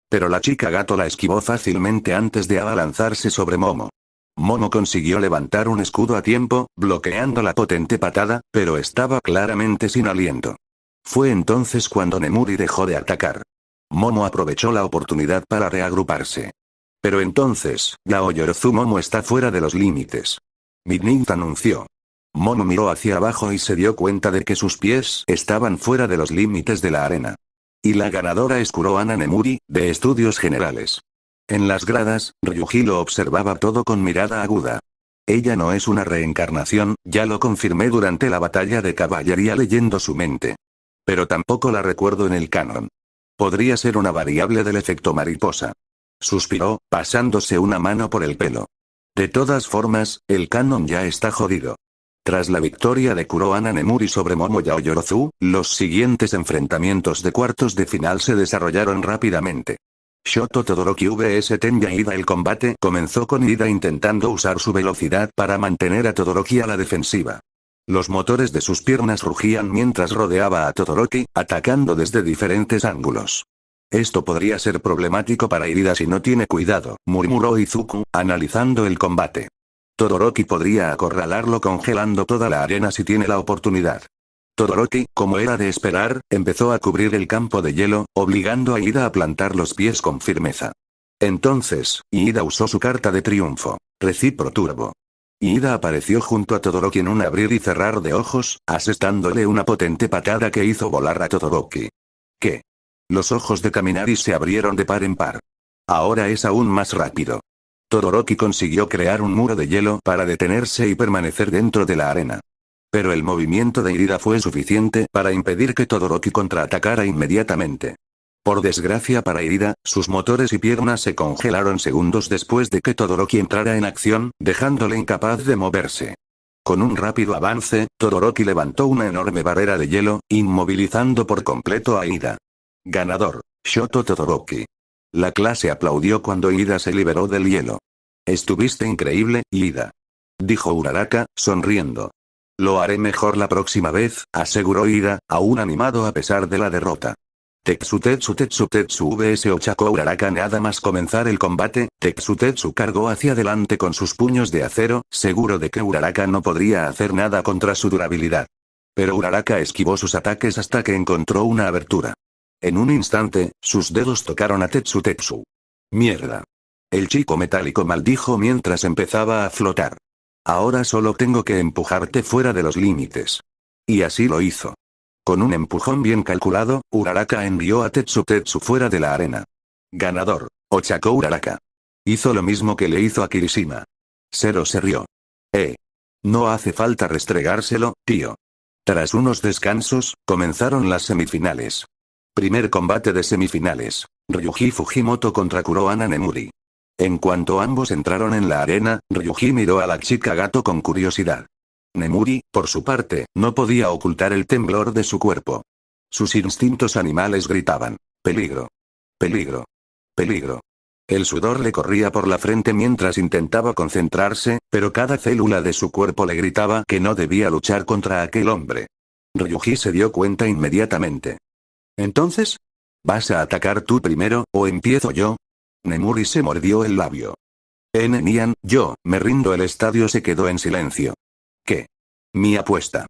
Pero la chica gato la esquivó fácilmente antes de abalanzarse sobre Momo. Momo consiguió levantar un escudo a tiempo, bloqueando la potente patada, pero estaba claramente sin aliento. Fue entonces cuando Nemuri dejó de atacar. Momo aprovechó la oportunidad para reagruparse. Pero entonces, Yaoyorozu Momo está fuera de los límites. Midnight anunció. Momo miró hacia abajo y se dio cuenta de que sus pies estaban fuera de los límites de la arena. Y la ganadora es Kurohana Nemuri, de Estudios Generales. En las gradas, Ryuji lo observaba todo con mirada aguda. Ella no es una reencarnación, ya lo confirmé durante la batalla de caballería leyendo su mente. Pero tampoco la recuerdo en el canon. Podría ser una variable del efecto mariposa. Suspiró, pasándose una mano por el pelo. De todas formas, el canon ya está jodido. Tras la victoria de Kurohana Nemuri sobre Momo Yaoyorozu, los siguientes enfrentamientos de cuartos de final se desarrollaron rápidamente. Shoto Todoroki vs Tenya Ida. El combate comenzó con Ida intentando usar su velocidad para mantener a Todoroki a la defensiva. Los motores de sus piernas rugían mientras rodeaba a Todoroki, atacando desde diferentes ángulos. Esto podría ser problemático para Ida si no tiene cuidado, murmuró Izuku, analizando el combate. Todoroki podría acorralarlo congelando toda la arena si tiene la oportunidad. Todoroki, como era de esperar, empezó a cubrir el campo de hielo, obligando a Ida a plantar los pies con firmeza. Entonces, Ida usó su carta de triunfo, Recipro Turbo. Ida apareció junto a Todoroki en un abrir y cerrar de ojos, asestándole una potente patada que hizo volar a Todoroki. ¿Qué? Los ojos de Kaminari se abrieron de par en par. Ahora es aún más rápido. Todoroki consiguió crear un muro de hielo para detenerse y permanecer dentro de la arena. Pero el movimiento de Ida fue suficiente para impedir que Todoroki contraatacara inmediatamente. Por desgracia para Ida, sus motores y piernas se congelaron segundos después de que Todoroki entrara en acción, dejándole incapaz de moverse. Con un rápido avance, Todoroki levantó una enorme barrera de hielo, inmovilizando por completo a Ida. Ganador. Shoto Todoroki. La clase aplaudió cuando Ida se liberó del hielo. Estuviste increíble, Ida. Dijo Uraraka, sonriendo. Lo haré mejor la próxima vez, aseguró Ida, aún animado a pesar de la derrota. Tetsu vs Ochako Uraraka. Nada más comenzar el combate, Tetsu cargó hacia adelante con sus puños de acero, seguro de que Uraraka no podría hacer nada contra su durabilidad. Pero Uraraka esquivó sus ataques hasta que encontró una abertura. En un instante, sus dedos tocaron a Tetsu. Mierda. El chico metálico maldijo mientras empezaba a flotar. Ahora solo tengo que empujarte fuera de los límites. Y así lo hizo. Con un empujón bien calculado, Uraraka envió a Tetsu fuera de la arena. Ganador, Ochako Uraraka. Hizo lo mismo que le hizo a Kirishima. Zero se rió. No hace falta restregárselo, tío. Tras unos descansos, comenzaron las semifinales. Primer combate de semifinales. Ryuji Fujimoto contra Kurohana Nemuri. En cuanto ambos entraron en la arena, Ryuji miró a la chica gato con curiosidad. Nemuri, por su parte, no podía ocultar el temblor de su cuerpo. Sus instintos animales gritaban: peligro. Peligro. Peligro. El sudor le corría por la frente mientras intentaba concentrarse, pero cada célula de su cuerpo le gritaba que no debía luchar contra aquel hombre. Ryuji se dio cuenta inmediatamente. ¿Entonces? ¿Vas a atacar tú primero, o empiezo yo? Nemuri se mordió el labio. Nian, yo, me rindo. El estadio se quedó en silencio. ¿Qué? Mi apuesta.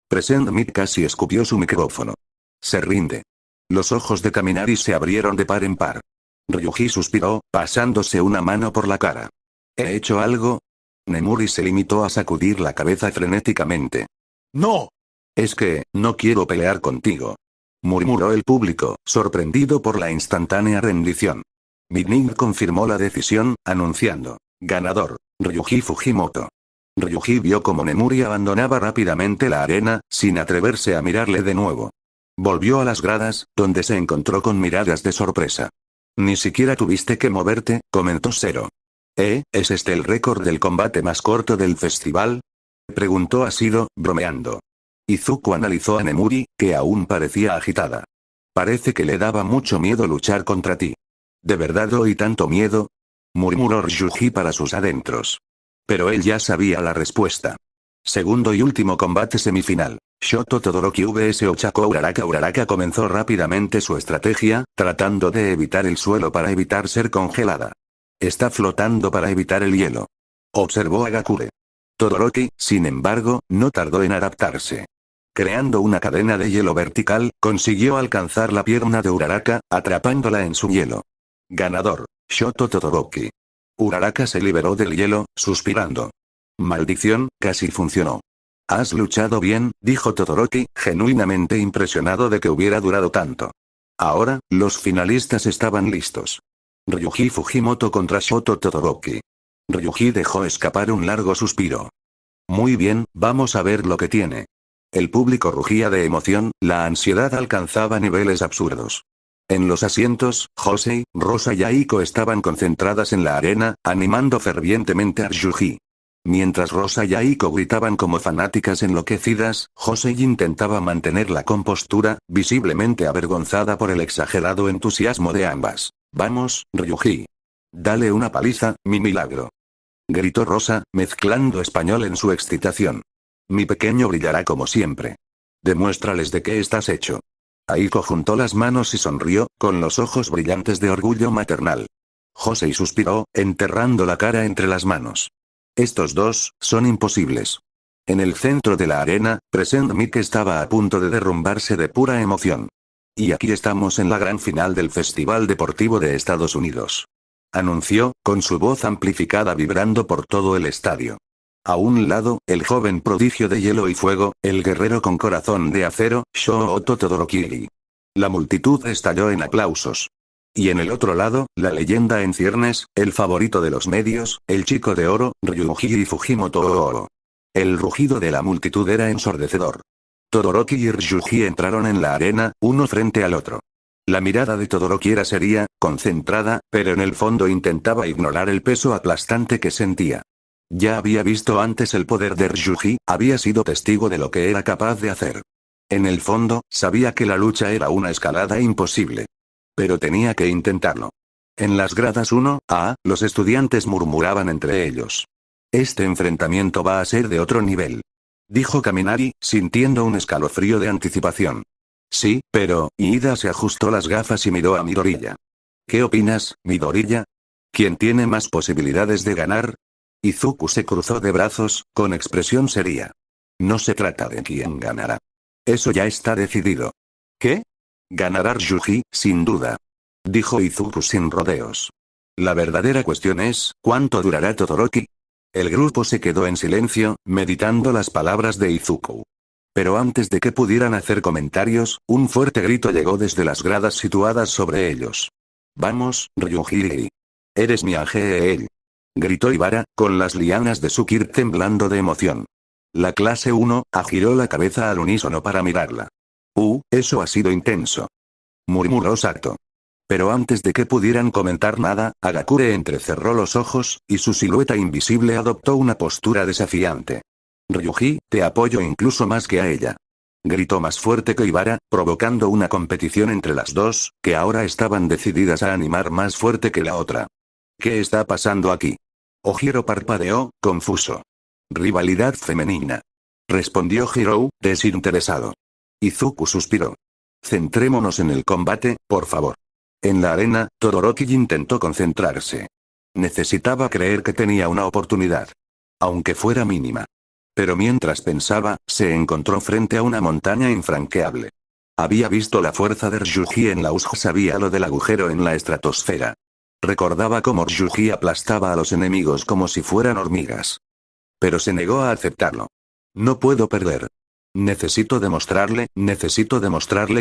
Present Mic casi escupió su micrófono. Se rinde. Los ojos de Kaminari se abrieron de par en par. Ryuji suspiró, pasándose una mano por la cara. ¿He hecho algo? Nemuri se limitó a sacudir la cabeza frenéticamente. ¡No! Es que, no quiero pelear contigo. Murmuró el público, sorprendido por la instantánea rendición. Midnight confirmó la decisión, anunciando: ganador, Ryuji Fujimoto. Ryuji vio como Nemuri abandonaba rápidamente la arena, sin atreverse a mirarle de nuevo. Volvió a las gradas, donde se encontró con miradas de sorpresa. Ni siquiera tuviste que moverte, comentó Zero. ¿Es este el récord del combate más corto del festival? Preguntó Ashido, bromeando. Izuku analizó a Nemuri, que aún parecía agitada. Parece que le daba mucho miedo luchar contra ti. ¿De verdad doy tanto miedo? Murmuró Ryuji para sus adentros. Pero él ya sabía la respuesta. Segundo y último combate semifinal. Shoto Todoroki vs Ochako Uraraka. Uraraka comenzó rápidamente su estrategia, tratando de evitar el suelo para evitar ser congelada. Está flotando para evitar el hielo. Observó a Gakure. Todoroki, sin embargo, no tardó en adaptarse. Creando una cadena de hielo vertical, consiguió alcanzar la pierna de Uraraka, atrapándola en su hielo. Ganador, Shoto Todoroki. Uraraka se liberó del hielo, suspirando. Maldición, casi funcionó. Has luchado bien, dijo Todoroki, genuinamente impresionado de que hubiera durado tanto. Ahora, los finalistas estaban listos. Ryuji Fujimoto contra Shoto Todoroki. Ryuji dejó escapar un largo suspiro. Muy bien, vamos a ver lo que tiene. El público rugía de emoción, la ansiedad alcanzaba niveles absurdos. En los asientos, Josei, Rosa y Aiko estaban concentradas en la arena, animando fervientemente a Ryuji. Mientras Rosa y Aiko gritaban como fanáticas enloquecidas, Josei intentaba mantener la compostura, visiblemente avergonzada por el exagerado entusiasmo de ambas. Vamos, Ryuji. Dale una paliza, mi milagro. Gritó Rosa, mezclando español en su excitación. Mi pequeño brillará como siempre. Demuéstrales de qué estás hecho. Aiko juntó las manos y sonrió, con los ojos brillantes de orgullo maternal. Josei suspiró, enterrando la cara entre las manos. Estos dos, son imposibles. En el centro de la arena, Present Mic estaba a punto de derrumbarse de pura emoción. Y aquí estamos en la gran final del Festival Deportivo de Estados Unidos. Anunció, con su voz amplificada vibrando por todo el estadio. A un lado, el joven prodigio de hielo y fuego, el guerrero con corazón de acero, Shoto Todoroki. La multitud estalló en aplausos. Y en el otro lado, la leyenda en ciernes, el favorito de los medios, el chico de oro, Ryuji Fujimoto. El rugido de la multitud era ensordecedor. Todoroki y Ryuji entraron en la arena, uno frente al otro. La mirada de Todoroki era seria, concentrada, pero en el fondo intentaba ignorar el peso aplastante que sentía. Ya había visto antes el poder de Ryuji, había sido testigo de lo que era capaz de hacer. En el fondo, sabía que la lucha era una escalada imposible. Pero tenía que intentarlo. En las gradas 1A, los estudiantes murmuraban entre ellos. Este enfrentamiento va a ser de otro nivel, dijo Kaminari, sintiendo un escalofrío de anticipación. Sí, pero, Iida se ajustó las gafas y miró a Midoriya. ¿Qué opinas, Midoriya? ¿Quién tiene más posibilidades de ganar? Izuku se cruzó de brazos, con expresión seria. No se trata de quién ganará. Eso ya está decidido. ¿Qué? Ganará Ryuji, sin duda, dijo Izuku sin rodeos. La verdadera cuestión es, ¿cuánto durará Todoroki? El grupo se quedó en silencio, meditando las palabras de Izuku. Pero antes de que pudieran hacer comentarios, un fuerte grito llegó desde las gradas situadas sobre ellos. Vamos, Ryuji. Eres mi ángel. Gritó Ibara, con las lianas de su kit temblando de emoción. La clase 1A giró la cabeza al unísono para mirarla. Eso ha sido intenso, murmuró Sato. Pero antes de que pudieran comentar nada, Hagakure entrecerró los ojos, y su silueta invisible adoptó una postura desafiante. Ryuji, te apoyo incluso más que a ella. Gritó más fuerte que Ibara, provocando una competición entre las dos, que ahora estaban decididas a animar más fuerte que la otra. ¿Qué está pasando aquí? Ojiro parpadeó, confuso. Rivalidad femenina, respondió Hirou, desinteresado. Izuku suspiró. Centrémonos en el combate, por favor. En la arena, Todoroki intentó concentrarse. Necesitaba creer que tenía una oportunidad, aunque fuera mínima. Pero mientras pensaba, se encontró frente a una montaña infranqueable. Había visto la fuerza de Ryuji en la USJ, sabía lo del agujero en la estratosfera. Recordaba cómo Ryuji aplastaba a los enemigos como si fueran hormigas. Pero se negó a aceptarlo. No puedo perder. Necesito demostrarle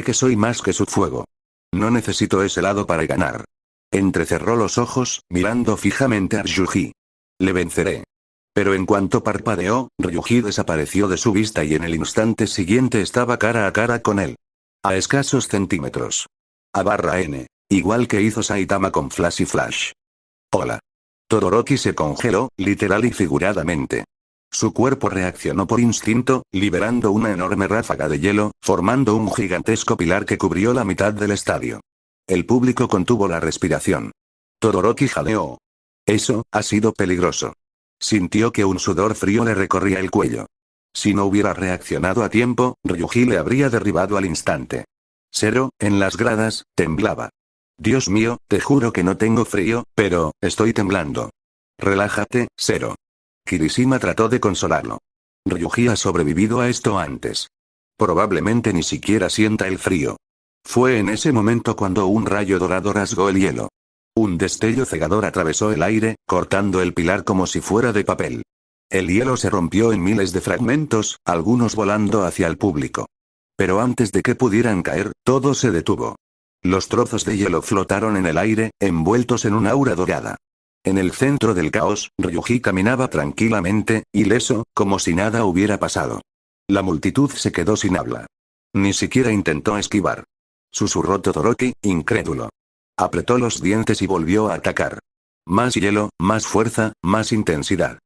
que soy más que su fuego. No necesito ese lado para ganar. Entrecerró los ojos, mirando fijamente a Ryuji. Le venceré. Pero en cuanto parpadeó, Ryuji desapareció de su vista y en el instante siguiente estaba cara a cara con él. A escasos centímetros. /N. Igual que hizo Saitama con Flash y Flash. Hola. Todoroki se congeló, literal y figuradamente. Su cuerpo reaccionó por instinto, liberando una enorme ráfaga de hielo, formando un gigantesco pilar que cubrió la mitad del estadio. El público contuvo la respiración. Todoroki jadeó. Eso ha sido peligroso. Sintió que un sudor frío le recorría el cuello. Si no hubiera reaccionado a tiempo, Ryuji le habría derribado al instante. Zero, en las gradas, temblaba. Dios mío, te juro que no tengo frío, pero, estoy temblando. Relájate, Zero. Kirishima trató de consolarlo. Ryuji ha sobrevivido a esto antes. Probablemente ni siquiera sienta el frío. Fue en ese momento cuando un rayo dorado rasgó el hielo. Un destello cegador atravesó el aire, cortando el pilar como si fuera de papel. El hielo se rompió en miles de fragmentos, algunos volando hacia el público. Pero antes de que pudieran caer, todo se detuvo. Los trozos de hielo flotaron en el aire, envueltos en un aura dorada. En el centro del caos, Ryuji caminaba tranquilamente, ileso, como si nada hubiera pasado. La multitud se quedó sin habla. Ni siquiera intentó esquivar. Susurró Todoroki, incrédulo. Apretó los dientes y volvió a atacar. Más hielo, más fuerza, más intensidad.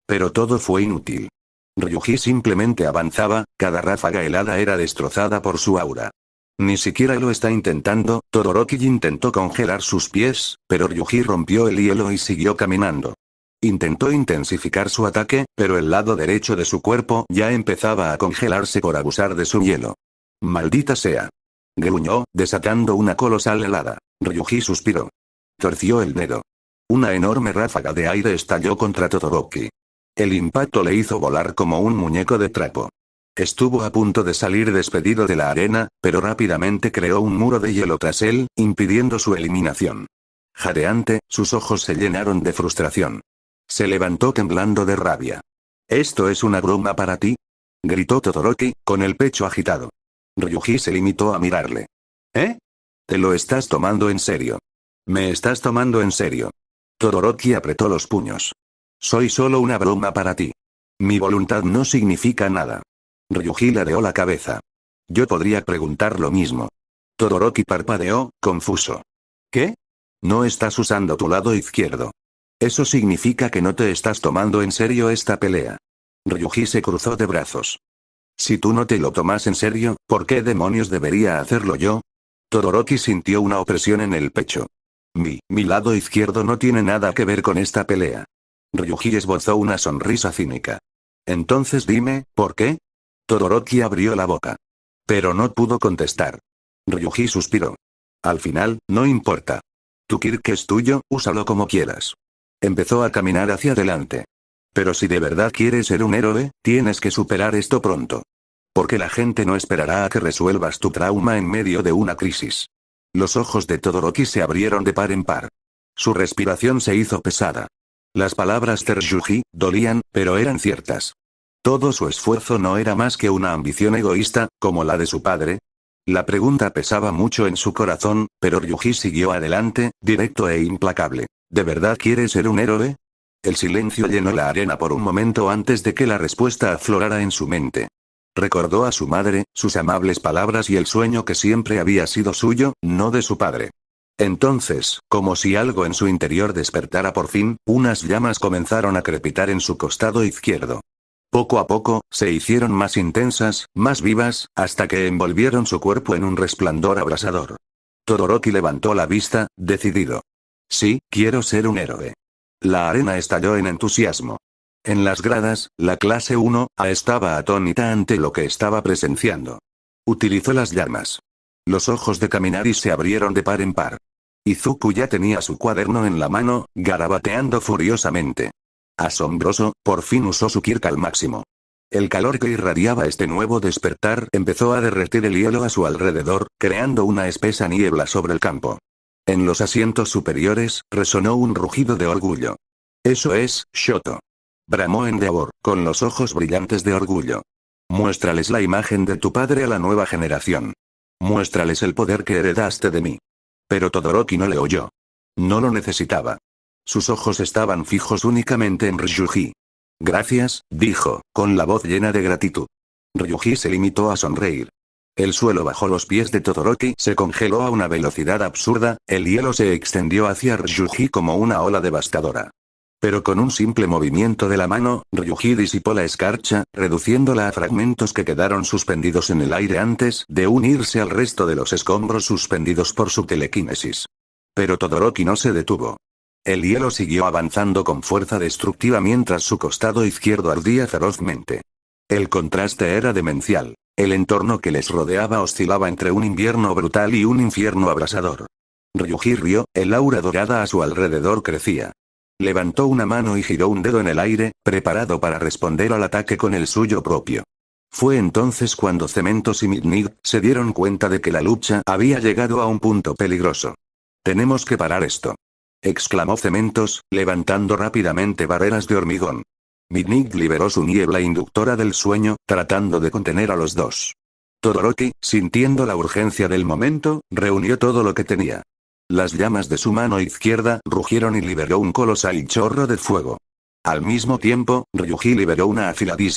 Pero todo fue inútil. Ryuji simplemente avanzaba, cada ráfaga helada era destrozada por su aura. Ni siquiera lo está intentando, Todoroki intentó congelar sus pies, pero Ryuji rompió el hielo y siguió caminando. Intentó intensificar su ataque, pero el lado derecho de su cuerpo ya empezaba a congelarse por abusar de su hielo. Maldita sea. Gruñó, desatando una colosal helada. Ryuji suspiró. Torció el dedo. Una enorme ráfaga de aire estalló contra Todoroki. El impacto le hizo volar como un muñeco de trapo. Estuvo a punto de salir despedido de la arena, pero rápidamente creó un muro de hielo tras él, impidiendo su eliminación. Jadeante, sus ojos se llenaron de frustración. Se levantó temblando de rabia. ¿Esto es una broma para ti? Gritó Todoroki, con el pecho agitado. Ryuji se limitó a mirarle. ¿Eh? ¿Te lo estás tomando en serio? ¿Me estás tomando en serio? Todoroki apretó los puños. Soy solo una broma para ti. Mi voluntad no significa nada. Ryuji ladeó la cabeza. Yo podría preguntar lo mismo. Todoroki parpadeó, confuso. ¿Qué? No estás usando tu lado izquierdo. Eso significa que no te estás tomando en serio esta pelea. Ryuji se cruzó de brazos. Si tú no te lo tomas en serio, ¿por qué demonios debería hacerlo yo? Todoroki sintió una opresión en el pecho. Mi lado izquierdo no tiene nada que ver con esta pelea. Ryuji esbozó una sonrisa cínica. Entonces dime, ¿por qué? Todoroki abrió la boca. Pero no pudo contestar. Ryuji suspiró. Al final, no importa. Tu Kirk es tuyo, úsalo como quieras. Empezó a caminar hacia adelante. Pero si de verdad quieres ser un héroe, tienes que superar esto pronto. Porque la gente no esperará a que resuelvas tu trauma en medio de una crisis. Los ojos de Todoroki se abrieron de par en par. Su respiración se hizo pesada. Las palabras de Ryuji dolían, pero eran ciertas. Todo su esfuerzo no era más que una ambición egoísta, como la de su padre. La pregunta pesaba mucho en su corazón, pero Ryuji siguió adelante, directo e implacable. ¿De verdad quieres ser un héroe? El silencio llenó la arena por un momento antes de que la respuesta aflorara en su mente. Recordó a su madre, sus amables palabras y el sueño que siempre había sido suyo, no de su padre. Entonces, como si algo en su interior despertara por fin, unas llamas comenzaron a crepitar en su costado izquierdo. Poco a poco, se hicieron más intensas, más vivas, hasta que envolvieron su cuerpo en un resplandor abrasador. Todoroki levantó la vista, decidido. Sí, quiero ser un héroe. La arena estalló en entusiasmo. En las gradas, la clase 1A estaba atónita ante lo que estaba presenciando. Utilizó las llamas. Los ojos de Kaminari se abrieron de par en par. Izuku ya tenía su cuaderno en la mano, garabateando furiosamente. Asombroso, por fin usó su Kirk al máximo. El calor que irradiaba este nuevo despertar empezó a derretir el hielo a su alrededor, creando una espesa niebla sobre el campo. En los asientos superiores, resonó un rugido de orgullo. Eso es, Shoto. Bramó Endeavor, con los ojos brillantes de orgullo. Muéstrales la imagen de tu padre a la nueva generación. Muéstrales el poder que heredaste de mí. Pero Todoroki no le oyó. No lo necesitaba. Sus ojos estaban fijos únicamente en Ryuji. Gracias, dijo, con la voz llena de gratitud. Ryuji se limitó a sonreír. El suelo bajo los pies de Todoroki se congeló a una velocidad absurda, el hielo se extendió hacia Ryuji como una ola devastadora. Pero con un simple movimiento de la mano, Ryuji disipó la escarcha, reduciéndola a fragmentos que quedaron suspendidos en el aire antes de unirse al resto de los escombros suspendidos por su telequinesis. Pero Todoroki no se detuvo. El hielo siguió avanzando con fuerza destructiva mientras su costado izquierdo ardía ferozmente. El contraste era demencial. El entorno que les rodeaba oscilaba entre un invierno brutal y un infierno abrasador. Ryuji rió, el aura dorada a su alrededor crecía. Levantó una mano y giró un dedo en el aire, preparado para responder al ataque con el suyo propio. Fue entonces cuando Cementos y Midnight se dieron cuenta de que la lucha había llegado a un punto peligroso. «Tenemos que parar esto», exclamó Cementos, levantando rápidamente barreras de hormigón. Midnight liberó su niebla inductora del sueño, tratando de contener a los dos. Todoroki, sintiendo la urgencia del momento, reunió todo lo que tenía. Las llamas de su mano izquierda rugieron y liberó un colosal chorro de fuego. Al mismo tiempo, Ryuji liberó una afiladísima